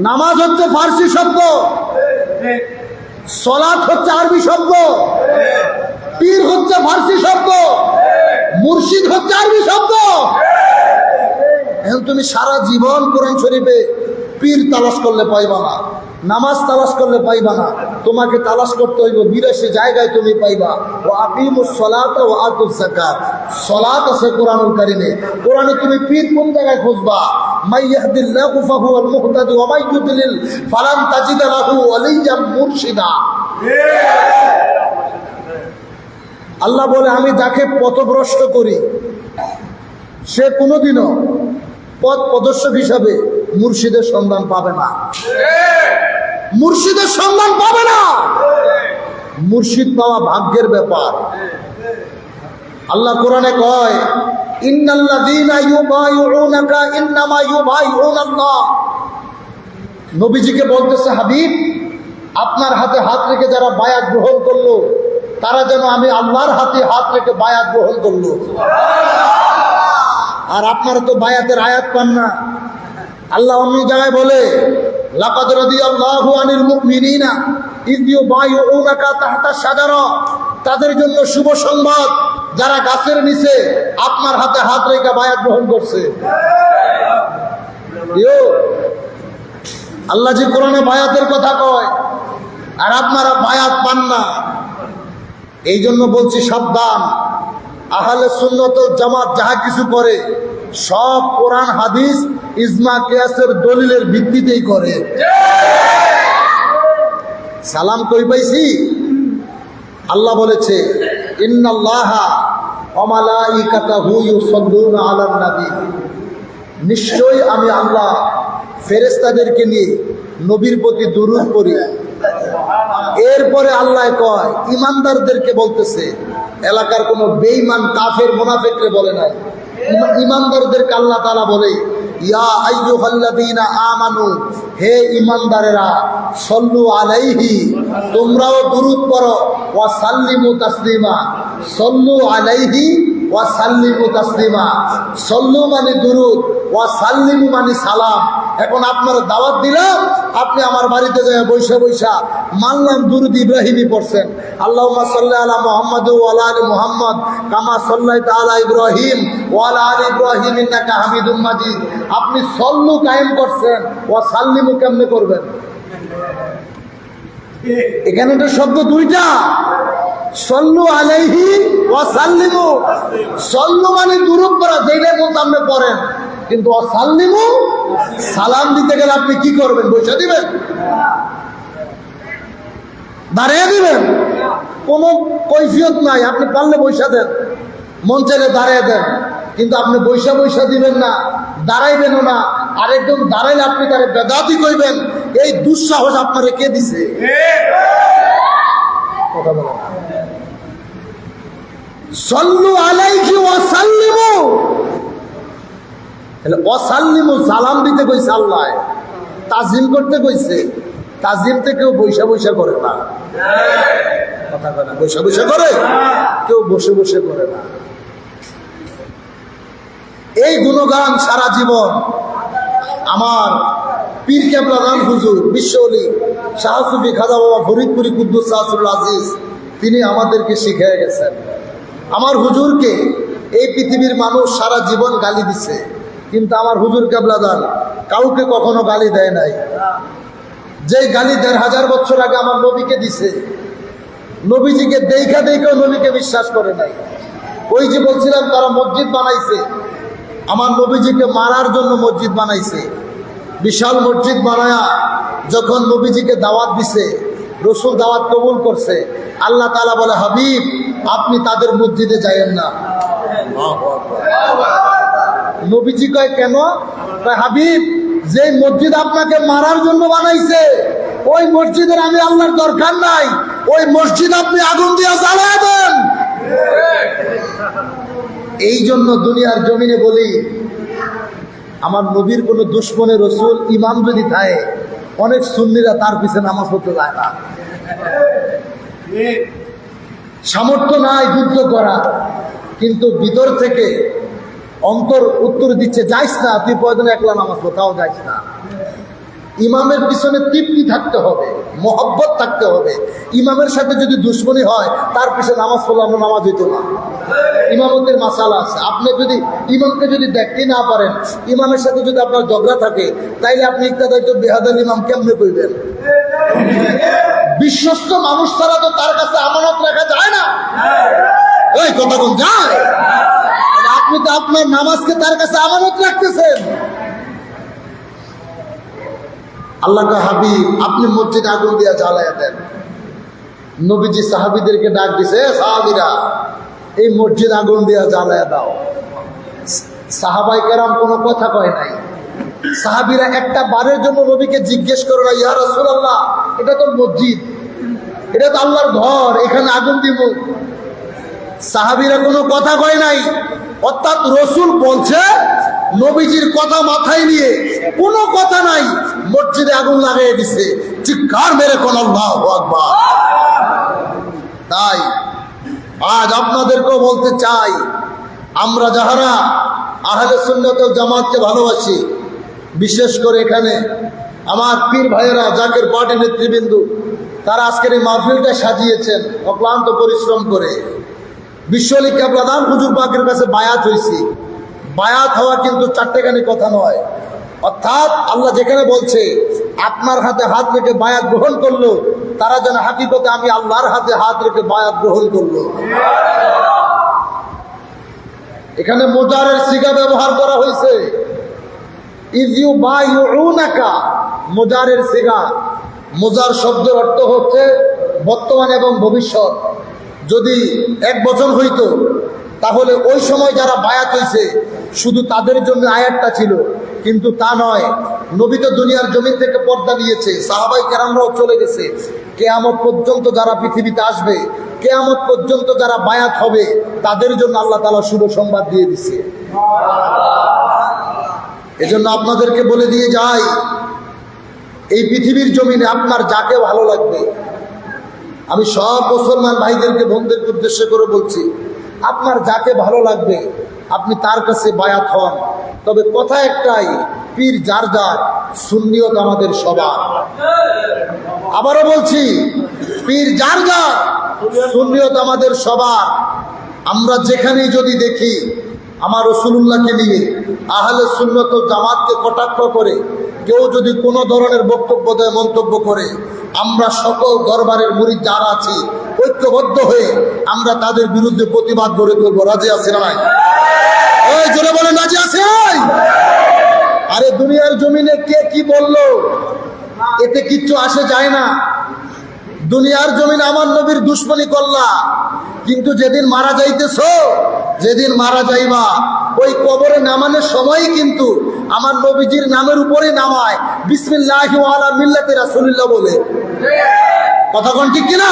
নামাজ হচ্ছে ফার্সি শব্দ, সলাত হচ্ছে আরবি শব্দ, পীর হচ্ছে ফার্সি শব্দ, মুর্শিদ হচ্ছে আরবি শব্দ। এখন তুমি সারা জীবন কোরআন শরীফে পীর তালাশ করলে পাইবা না, নামাজ তালাশ করলে পাইবা না। তোমাকে তালাশ করতে হইব ৮২ জায়গায় তুমি পাইবা। ও আকিমুস সালাত ও আতুজ যাকাত, সালাত আছে কোরআনুল কারীমে। কোরআনে তুমি পীর কোন জায়গায় খুঁজবা? মাই ইয়াহদিল্লাহু ফাহুয়াল মুহতাদি ওয়া মাই ইউদ্লিল ফালান তাজিদ লাহু ওয়ালিয়্যাম মুরশিদা। আল্লাহ বলে, আমি যাকে পথভ্রষ্ট করি সে কোনোদিনও পথ প্রদর্শক হিসাবে মুর্শিদের সন্ধান পাবে না। মুর্শিদের সন্ধান পাবে না। মুর্শিদ পাওয়া ভাগ্যের ব্যাপার। আল্লাহ কোরআনে কয়, ইন্নাল্লাযীনা ইউবাইউনাকা ইন্নামা ইউবাইউনাল্লাহ। নবীজিকে বলতেছে, হাবিব আপনার হাতে হাত রেখে যারা বায়াত গ্রহণ করলো, তারা যেন আমি আল্লাহর হাতে হাত রেখে বায়াত গ্রহণ করলো। আর আপনারা তো বায়াতের আয়াত পান না। আল্লাহ অন্য জায়গায় বলে, লাকাদ রাদিয়াল্লাহু আনিল মুমিনিনা ইয ইউবাইউনাকা তাহতা শাজারা। তাদের জন্য শুভ সংবাদ যারা গাছের নিচে আপনার হাতে হাত রেখে বায়াত গ্রহণ করছে। আল্লাহ যে কোরআনে বায়াতের কথা কয় আর আপনারা বায়াত পান না, এই জন্য বলছি সাবধান। আহলে সুন্নাত ওয়াল জামাত যাহা কিছু করে সব কোরআন হাদিস ইজমা কিয়াসের দলিলের ভিত্তিতেই করে। সালাম কই পাইছি? আল্লাহ বলেছে ইন্নাল্লাহা ওয়া মালাইকাতাহু ইউসাল্লুনা আলান নবী, নিশ্চয়ই আমি আল্লাহ ফেরেশতাদেরকে নিয়ে নবীর প্রতি দুরূদ পড়ি। এরপরে আল্লাহ কয় ইমানদারদেরকে বলতেছে, এলাকার কোনো বেঈমান কাফের মুনাফিকরে বলে নাই, ইমানদারদেরকে আল্লাহ তাআলা বলে ইয়া আইয়ুহাল্লাযীনা আমানু, হে ইমানদারেরা, সল্লু আলাইহি, তোমরাও দুরূদ পড়ো, ওয়া সাল্লিমু তাসলিমা, সল্লু আলাইহি ওয়া সাল্লিমু তাসলিমা। সল্লু মানে দুরূদ, ওয়া সাল্লিমু মানে সালাম। এখন আপনারা দাওয়াত দিলাম, আপনি আমার বাড়িতে যায় বৈশা বৈশা মানলাম দুরূদ ইব্রাহিমী পড়ছেন, আল্লাহুম্মা সাল্লি আলা মুহাম্মাদ ওয়া আলা আলি মুহাম্মাদ কামা সাল্লাইতা আলা ইব্রাহিম ওয়া আলা আলি ইব্রাহিম ইন্নাকা হামিদুম মাজিদ। আপনি সল্লু কায়েম করছেন, ওয়া সাল্লিমু কেমনে করবেন? এখানে তো শব্দ দুইটা, সল্লু আলাইহি ওয়া সাল্লিমু। সল্লু মানে দুরূদ পড়া, যেটা মত আপনি পড়েন, কিন্তু ওয়া সাল্লিমু সালাম দিতে গেলে আপনি কি করবেন? বসে দিবেন? দাঁড়িয়ে দিবেন? কোনো কৈফিয়ত নাই। আপনি পারলে বৈশা দেন, মন চাইলে দাঁড়িয়ে দেন, কিন্তু আপনি বৈশা বৈশা দিবেন না, দাঁড়াইবেনও না। আরেকজন দাঁড়াইলে আপনি তারে বেদাতি কইবেন, এই দুঃসাহস আপনারে কে দিছে? কথা বলেন। সল্লু আলাইহি ওয়া সাল্লিমু, ওয়া সাল্লিমু সালাম দিতে কইছে আল্লাহ, তাজিম করতে কইছে। তাজিম থেকে কেউ বৈশা বৈশা করে না, কথা বলেন। বৈশা বৈশা করে, কেউ বসে বসে করে না। এই গুণগান সারা জীবন আমার পীর কেবলা গান হুজুর বিশ্ব ওলি শাহ সুফি খাজা বাবা ফরিদপুরি কুদ্দুস সাহসুল আজিজ তিনি আমাদেরকে শিখিয়ে গেছেন। আমার হুজুরকে এই পৃথিবীর মানুষ সারা জীবন গালি দিছে, কিন্তু আমার হুজুর কেবলা গান কাউকে কখনো গালি দেয় নাই। যে গালি ১,৫০০ বছর আগে আমার নবীকে দিছে, নবীজিকে দেখা দেখাও নবীকে বিশ্বাস করে নাই। ওই যে বলছিলাম তারা মসজিদ বানাইছে, আমার নবীজিকে মারার জন্য মসজিদ বানাইছে। বিশাল মসজিদ বানায়া যখন নবীজিকে দাওয়াত দিছে, রসুল দাওয়াত কবুল করছে, আল্লাহ তাআলা বলে হাবিব আপনি তাদের মসজিদে যাইয়েন না। নবীজি কয় কেন? কয় হাবিব যে মসজিদ আপনাকে মারার জন্য বানাইছে ওই মসজিদের আমি আল্লাহর দরকার নাই, ওই মসজিদ আপনি আগুন দিয়ে জ্বালায় দেন। এই জন্য দুনিয়ার জমিনে বলি, আমার নবীর কোনো দুশ্মনে রসুল ইমাম যদি থাকে, অনেক সুন্নিরা তার পিছনে নামাজ পড়তে যায় না। সামর্থ্য নাই যুদ্ধ করা, কিন্তু ভিতর থেকে অন্তর উত্তর দিচ্ছে যাইস না, তুই প্রয়োজনে একলা নামাজ পড়াও যাইস না। ইমামের পিছনে তৃপ্তি থাকতে হবে, মহব্বত থাকতে হবে। ইমামের সাথে যদি দুশ্মনী হয়, তার পিছনে নামাজ পড়লে আমরা নামাজ হইতো না। ইমামতের মাসালা আছে, আপনি যদি ইমামকে যদি দেখতে না পারেন, ইমামের সাথে যদি আপনার ঝগড়া থাকে, তাইলে আপনি ইক্তাদায় তো বেহাদাল ইমাম কেমনে কইবেন? বিশ্বস্ত মানুষ ছাড়া তো তার কাছে আমানত রাখা যায় না। ওই কথা কোন যায়? আপনি তো আপনার নামাজকে তার কাছে আমানত রাখতেছেন। আল্লাহকে হাবিব আপনি মসজিদ আগুন দিয়া জ্বালাইয়া দেন। নবীজি সাহাবীদেরকে ডাক দিছে, সাহাবীরা এই মসজিদ আগুন দিয়া জ্বালাইয়া দাও। সাহাবায়ে কেরাম কোনো কথা কয় নাই। সাহাবীরা একটা বারের জন্য নবীকে জিজ্ঞেস করে না, ইয়া রাসূলুল্লাহ এটা তো মসজিদ, এটা তো আল্লাহর ঘর, এখানে আগুন দিব? সাহাবীরা কোনো কথা কয় নাই। অর্থাৎ রসুল বলছে, নবীজির কথা মাথায় নিয়ে কোনো কথা নাই, মসজিদে আগুন লাগিয়ে দিছে। চিৎকার মেরে কোন আল্লাহু আকবার। তাই আজ আপনাদেরকেও বলতে চাই, আমরা যাহারা আহলে সুন্নাত ওয়াল জামাতকে ভালোবাসি, বিশেষ করে এখানে আমার পীর ভাইয়েরা, জাকের পার্টি নেতৃবৃন্দ, তারা আজকের এই মাহফিলটা সাজিয়েছেন অক্লান্ত পরিশ্রম করে। বিশ্বলি কেবলাদান হুজুর পাকের কাছে বায়াত হয়েছি। বায়াত হওয়া কিন্তু চারটেখানি কথা নয়। অর্থাৎ আল্লাহ যেখানে বলছে আপনার হাতে হাত রেখে বায়াত গ্রহণ করলো, তারা যেন হাকিকতে আমি আল্লাহর হাতে হাত রেখে বায়াত গ্রহণ করলো। এখানে মুজারের সিগা ব্যবহার করা হয়েছে, ইজ ইউ বাইউনাকা, মুজারের সিগা। মুজার শব্দের অর্থ হচ্ছে বর্তমান এবং ভবিষ্যৎ। যদি এক বছর হইতো তাহলে ওই সময় যারা বায়াত হয়েছে শুধু তাদের জন্য আয়াতটা ছিল, কিন্তু তা নয়। নবী তো দুনিয়ার জমিন থেকে পর্দা নিয়েছে, সাহাবাই কেরামরাও চলে গেছে। কেয়ামত পর্যন্ত যারা পৃথিবীতে আসবে, কেয়ামত পর্যন্ত যারা বায়াত হবে, তাদের জন্য আল্লাহ তাআলা শুভ সংবাদ দিয়ে দিচ্ছে। এজন্য আপনাদেরকে বলে দিয়ে যাই, এই পৃথিবীর জমিনে আপনার যাকে ভালো লাগবে, আমি সব মুসলমান ভাইদেরকে বোনদেরকে উদ্দেশ্য করে বলছি, আপনার যাকে ভালো লাগবে আপনি তার কাছে বায়াত হন। তবে কথা একটাই, পীর যার যার, সুন্নিয়ত আমাদের সবার। আবারও বলছি, পীর যার যার, সুন্নিয়ত আমাদের সবার। আমরা যেখানেই যদি দেখি আমার রাসূলুল্লাহকে নিয়ে আহলে সুন্নাত ওয়াল জামাতকে কটাক্ষ করে কেউ যদি কোনো ধরনের বক্তব্য দেয়, মন্তব্য করে, আমরা সকল দরবারের মুরিদ যারা আছি ঐক্যবদ্ধ হয়ে আমরা তাদের বিরুদ্ধে প্রতিবাদ গড়ে তুলবো। রাজি আছে না নাই? ওই জোরে বলেন, রাজি আছে? আরে দুনিয়ার জমিনে কে কি বললো এতে কিচ্ছু আসে যায় না। দুনিয়ার জমিনে আমার নবীর দুশ্মনী করলা, কিন্তু যেদিন মারা যাইতেছো, যেদিন মারা যাইবা, ওই কবরে নামানোর সময় কিন্তু আমার নবীজির নামের উপরে নামায় বিসমিল্লাহি ওয়া আলা মিল্লাতি রাসূলিল্লাহ বলে। কথা কোন ঠিক কিনা?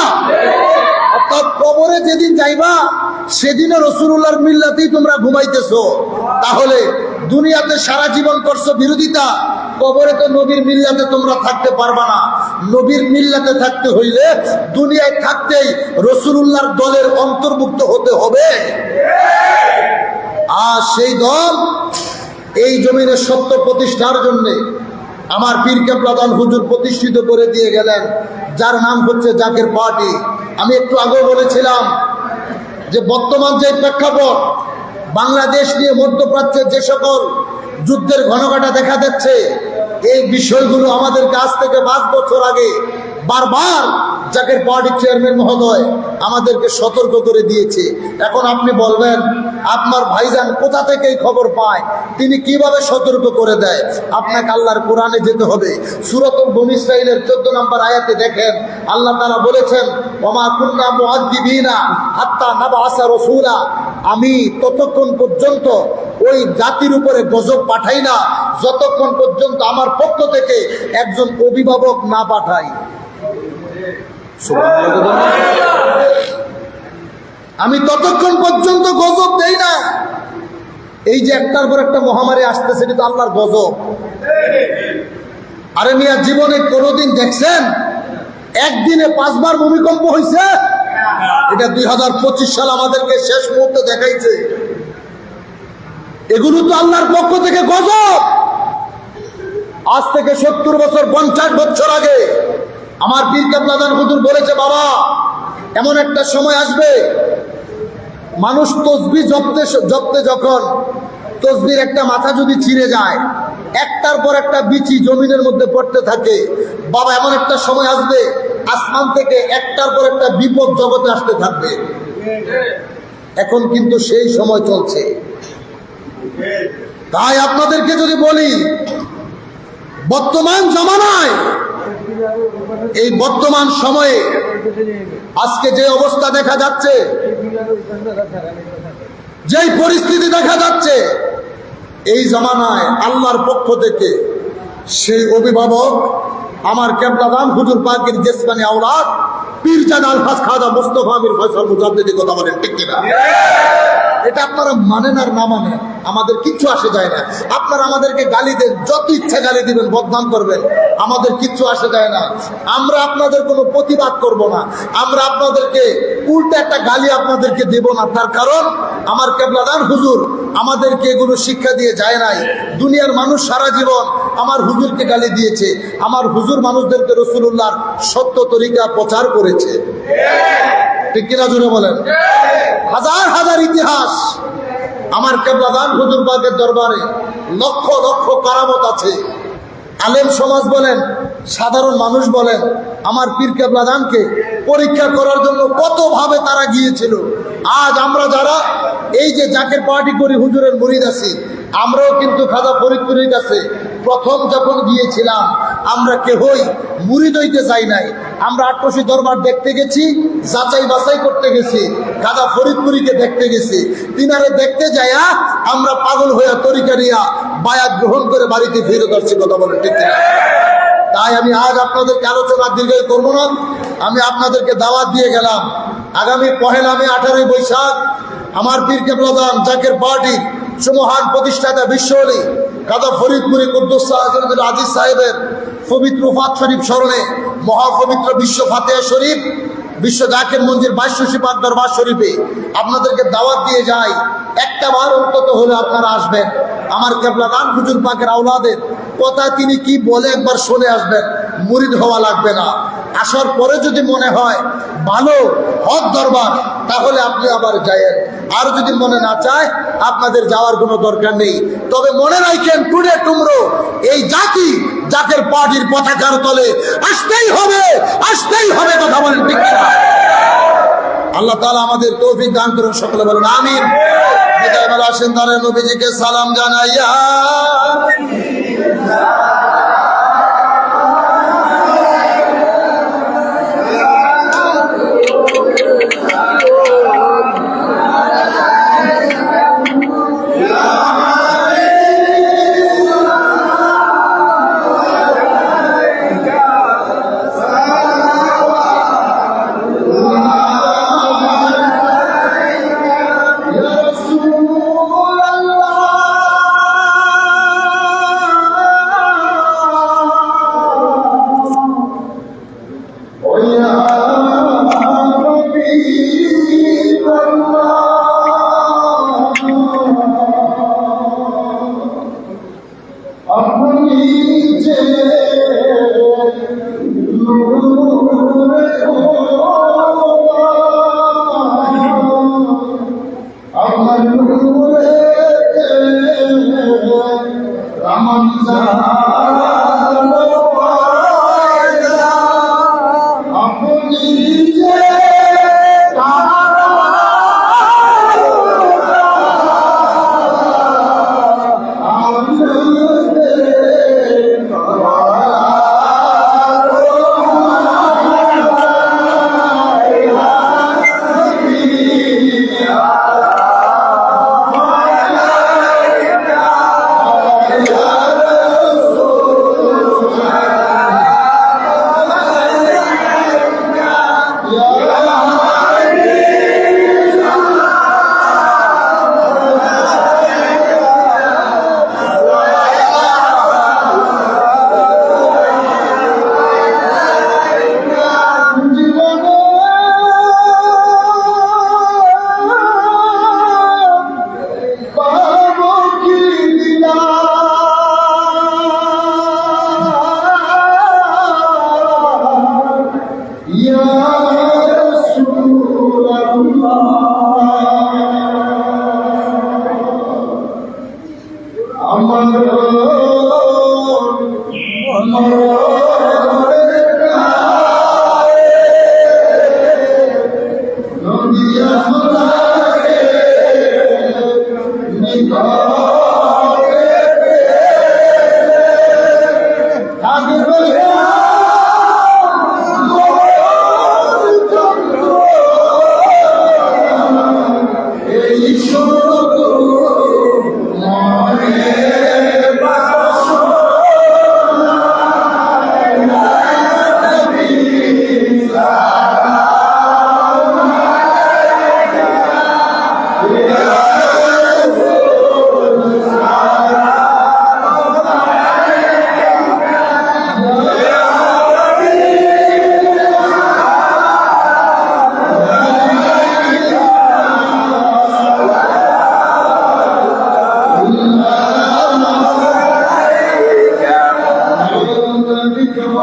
অর্থাৎ কবরে যেদিন যাইবা সেদিনও রাসূলুল্লাহর মিল্লাতেই তোমরা ঘুমাইতেছো। তাহলে দুনিয়াতে সারা জীবন করছো বিরোধিতা, কবরে তো নবীর মিল্লাতে তোমরা থাকতে পারবা না। নবীর মিল্লাতে থাকতে হইলে দুনিয়ায় থাকতেই রাসূলুল্লাহর দলের অন্তর্ভুক্ত হতে হবে। আর সেই দল এই জমিনে সত্য প্রতিষ্ঠার জন্যে আমার পীর কেবলা দান হুজুর প্রতিষ্ঠিত করে দিয়ে গেলেন, যার নাম হচ্ছে জাকের পার্টি। আমি একটু আগেও বলেছিলাম যে বর্তমান যে প্রেক্ষাপট, বাংলাদেশ নিয়ে মধ্যপ্রাচ্যের যে সকল যুদ্ধের ঘনঘটা দেখা যাচ্ছে, এই বিষয়গুলো আমাদেরকে আজ থেকে 5 বছর আগে বারবার জাকের পার্টির চেয়ারম্যান মহোদয় আমাদেরকে সতর্ক করে দিয়েছে। এখন আপনি বলবেন আপনার ভাইজান কোথা থেকে এই খবর পায়, তিনি কিভাবে সতর্ক করে দেয়? আপনাকে আল্লাহর কোরআনে যেতে হবে। সূরাতুল বনী ইসরাঈলের 14 নম্বর আয়াতে দেখেন, আল্লাহ তাআলা বলেছেন, ওমা কুন্না মুআযযিবিনা হাত্তা নাবআসা রাসূলা, আমি ততক্ষণ পর্যন্ত ওই জাতির উপরে গজব পাঠাই না যতক্ষণ পর্যন্ত আমার পক্ষ থেকে একজন অভিভাবক না পাঠাই। আমি ততক্ষণ পর্যন্ত গজব দেই না। এই যে একটার পর একটা মহামারী আসতেছে, এটা তো আল্লাহর গজব। আরে মিয়া, জীবনে কোনোদিন দেখছেন একদিনে 5 বার ভূমিকম্প হয়েছে? এটা 2025 সাল আমাদেরকে শেষ মুহূর্তে দেখাইছে। এগুলো তো আল্লাহর পক্ষ থেকে গজব। আজ থেকে 70 বছর 50 বছর আগে আমার পীর কেবলা দান হুজুর বলেছে, বাবা এমন একটা সময় আসবে মানুষ তসবিহ জপতে যখন তসবির একটা মাথা যদি ছিঁড়ে যায়, একটার পর একটা বিচি জমিনের মধ্যে পড়তে থাকে, বাবা এমন একটা সময় আসবে আসমান থেকে একটার পর একটা বিপদ জগতে আসতে থাকবে। এখন কিন্তু সেই সময় চলছে। তাই আপনাদেরকে যদি বলি, বর্তমান জামানায়, এই বর্তমান সময়ে আজকে যে অবস্থা দেখা যাচ্ছে, যেই পরিস্থিতি দেখা যাচ্ছে, এই জামানায় আল্লাহর পক্ষ থেকে সেই অভিভাবক আমার কেবলা দান হুজুর পাকের জেসমানি আওলাদ পীরজাদা আলহাজ খাজা মুস্তাফা আমির ফয়সাল মুজাদ্দিদি, কথা বলেন ঠিক কিনা? এটা আপনারা মানেন আর না মানেন আমাদের কিচ্ছু আসে যায় না। আপনারা আমাদেরকে গালি দেন, যত ইচ্ছা গালি দিবেন, বদনাম করবেন, আমাদের কিচ্ছু আসে যায় না। আমরা আপনাদের কোনো প্রতিবাদ করব না, আমরা আপনাদেরকে উল্টা একটা গালি আপনাদেরকে দেব না। তার কারণ আমার কেবলা দান হুজুর আমাদেরকে এগুলো শিক্ষা দিয়ে যায় নাই। দুনিয়ার মানুষ সারা জীবন আমার হুজুরকে গালি দিয়েছে, আমার হুজুর মানুষদেরকে রাসূলুল্লাহর সত্য তরিকা প্রচার করেছে। ঠিক কিনা জোরে বলেন? হাজার হাজার ইতিহাস আমার কেবলাদান হুজুর পাকের দরবারে লক্ষ লক্ষ কারামত আছে। আলেম সমাজ বলেন, সাধারণ মানুষ বলেন, আমার পীর কেবলাদানকে পরীক্ষা করার জন্য কতভাবে তারা গিয়েছিল। আজ আমরা যারা এই যে জাকের পার্টি করি, হুজুরের মুরিদ আছি, আমরাও কিন্তু খাজা ফরিদপুরের কাছে প্রথম যখন গিয়েছিলাম আমরা কেহই মুরিদ হইতে চাই নাই। আমরা আট্রসি দরবার দেখতে গেছি, যাচাই বাছাই করতে গেছি, খাজা ফরিদপুরীকে দেখতে গেছি। তিনারে দেখতে যাইয়া আমরা পাগল হইয়া তরিকা নিয়া বায়াত গ্রহণ করে বাড়িতে ফিরত আসছি। কথা বলে ঠিক না? তাই আমি আজ আপনাদেরকে আলোচনা দীর্ঘায়িত করবো না। আমি আপনাদেরকে দাওয়াত দিয়ে গেলাম, আগামী 1 মে 18 বৈশাখ আমার পীর কেবলাদান জাকের পার্টির সুমহান প্রতিষ্ঠাতা বিশ্বলী খাজা ফরিদপুরি কুদ্দুস আজিজ সাহেবের পবিত্র ওফাত শরীফ স্মরণে মহাপবিত্র বিশ্ব ফাতেহা শরীফ, বিশ্ব জাকের মন্দির 2200 পাক দরবার শরীফে আপনাদেরকে দাওয়াত দিয়ে যাই। একটা বার অন্তত হলে আপনারা আসবেন। আমার কেবলাদান হুজুর পাকের আওলাদের কথা তিনি কি বলে একবার শুনে আসবেন, মুরিদ হওয়া লাগবে না। আসার পরে যদি মনে হয় ভালো হক দরবার, তাহলে আপনি আবার যায়েন। আর যদি মনে না চায়, আপনাদের যাওয়ার কোনো দরকার নেই। তবে মনে রাখেন, টুডে টুমরো এই জাতি জাকের পার্টির পতাকার তলে আসতেই হবে, আসতেই হবে। কথা বলেন ঠিক না? আল্লাহ তাআলা আমাদের তৌফিক দান করুন, সকলে বলুন আমিন। বিদায় বেলা আসেন, তারে নবীজিকে সালাম জানাইয়া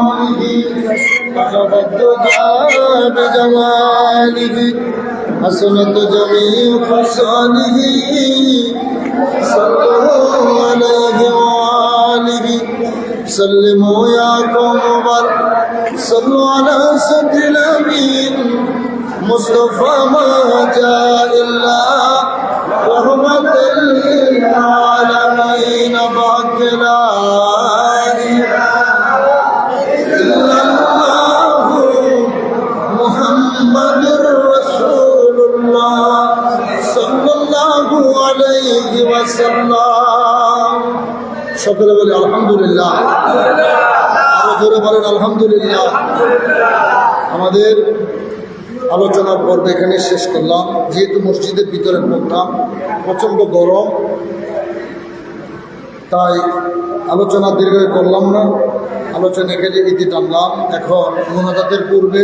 بكماله وجب الدجى بجماله حسنت جميع خصاله صلوا عليه وآله سلموا يا قوم بل صلوا على سيد الأمين مصطفى ما جاء إلا رحمة للعالمين بعد لا إله إلا الله محمد رسول الله صلى الله عليه وسلم সকলে বলি আলহামদুলিল্লাহ আরো জোরে বলেন আলহামদুলিল্লাহ আমাদের আলোচনার পর্ব এখানে শেষ করলাম যেহেতু মসজিদের ভিতরে প্রোগ্রাম প্রচণ্ড গরম তাই আলোচনা দীর্ঘ করলাম না আলোচনা এখানে ইতি টানলাম এখন মোনাজাতের পূর্বে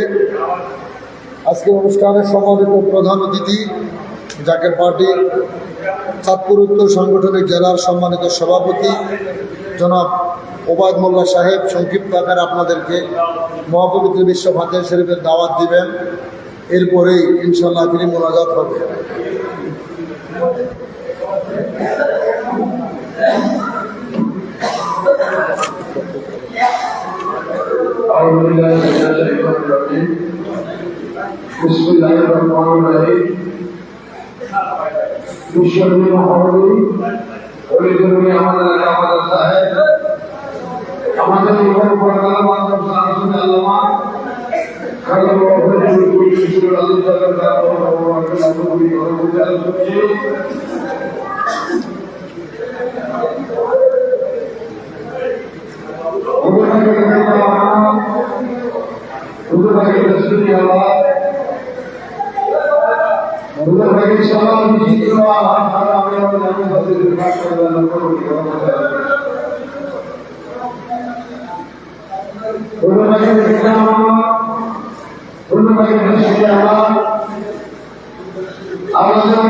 আজকের অনুষ্ঠানের সম্মানিত প্রধান অতিথি জাকের পার্টি চাঁদপুর উত্তর সাংগঠনিক জেলার সম্মানিত সভাপতি জনাব ওবায়দ মোল্লা সাহেব সংক্ষিপ্ত আকারে আপনাদেরকে মহাপবিত্র বিশ্ব ফাতিহা শরীফের দাওয়াত দিবেন এরপরেই ইনশাআল্লাহ তিনি মোনাজাত হবে বিসমিল্লাহির রহমানির রহিম বিশ্বনবী মুহাম্মদ ওলিদুল্লাহ আমাদের সাহেব আমাদের উপর পড়ানো মানব সাহায্য আল্লামা খালাম ওয়াফাতুল কুল্লি আল্লাহ তাআলা আমাদের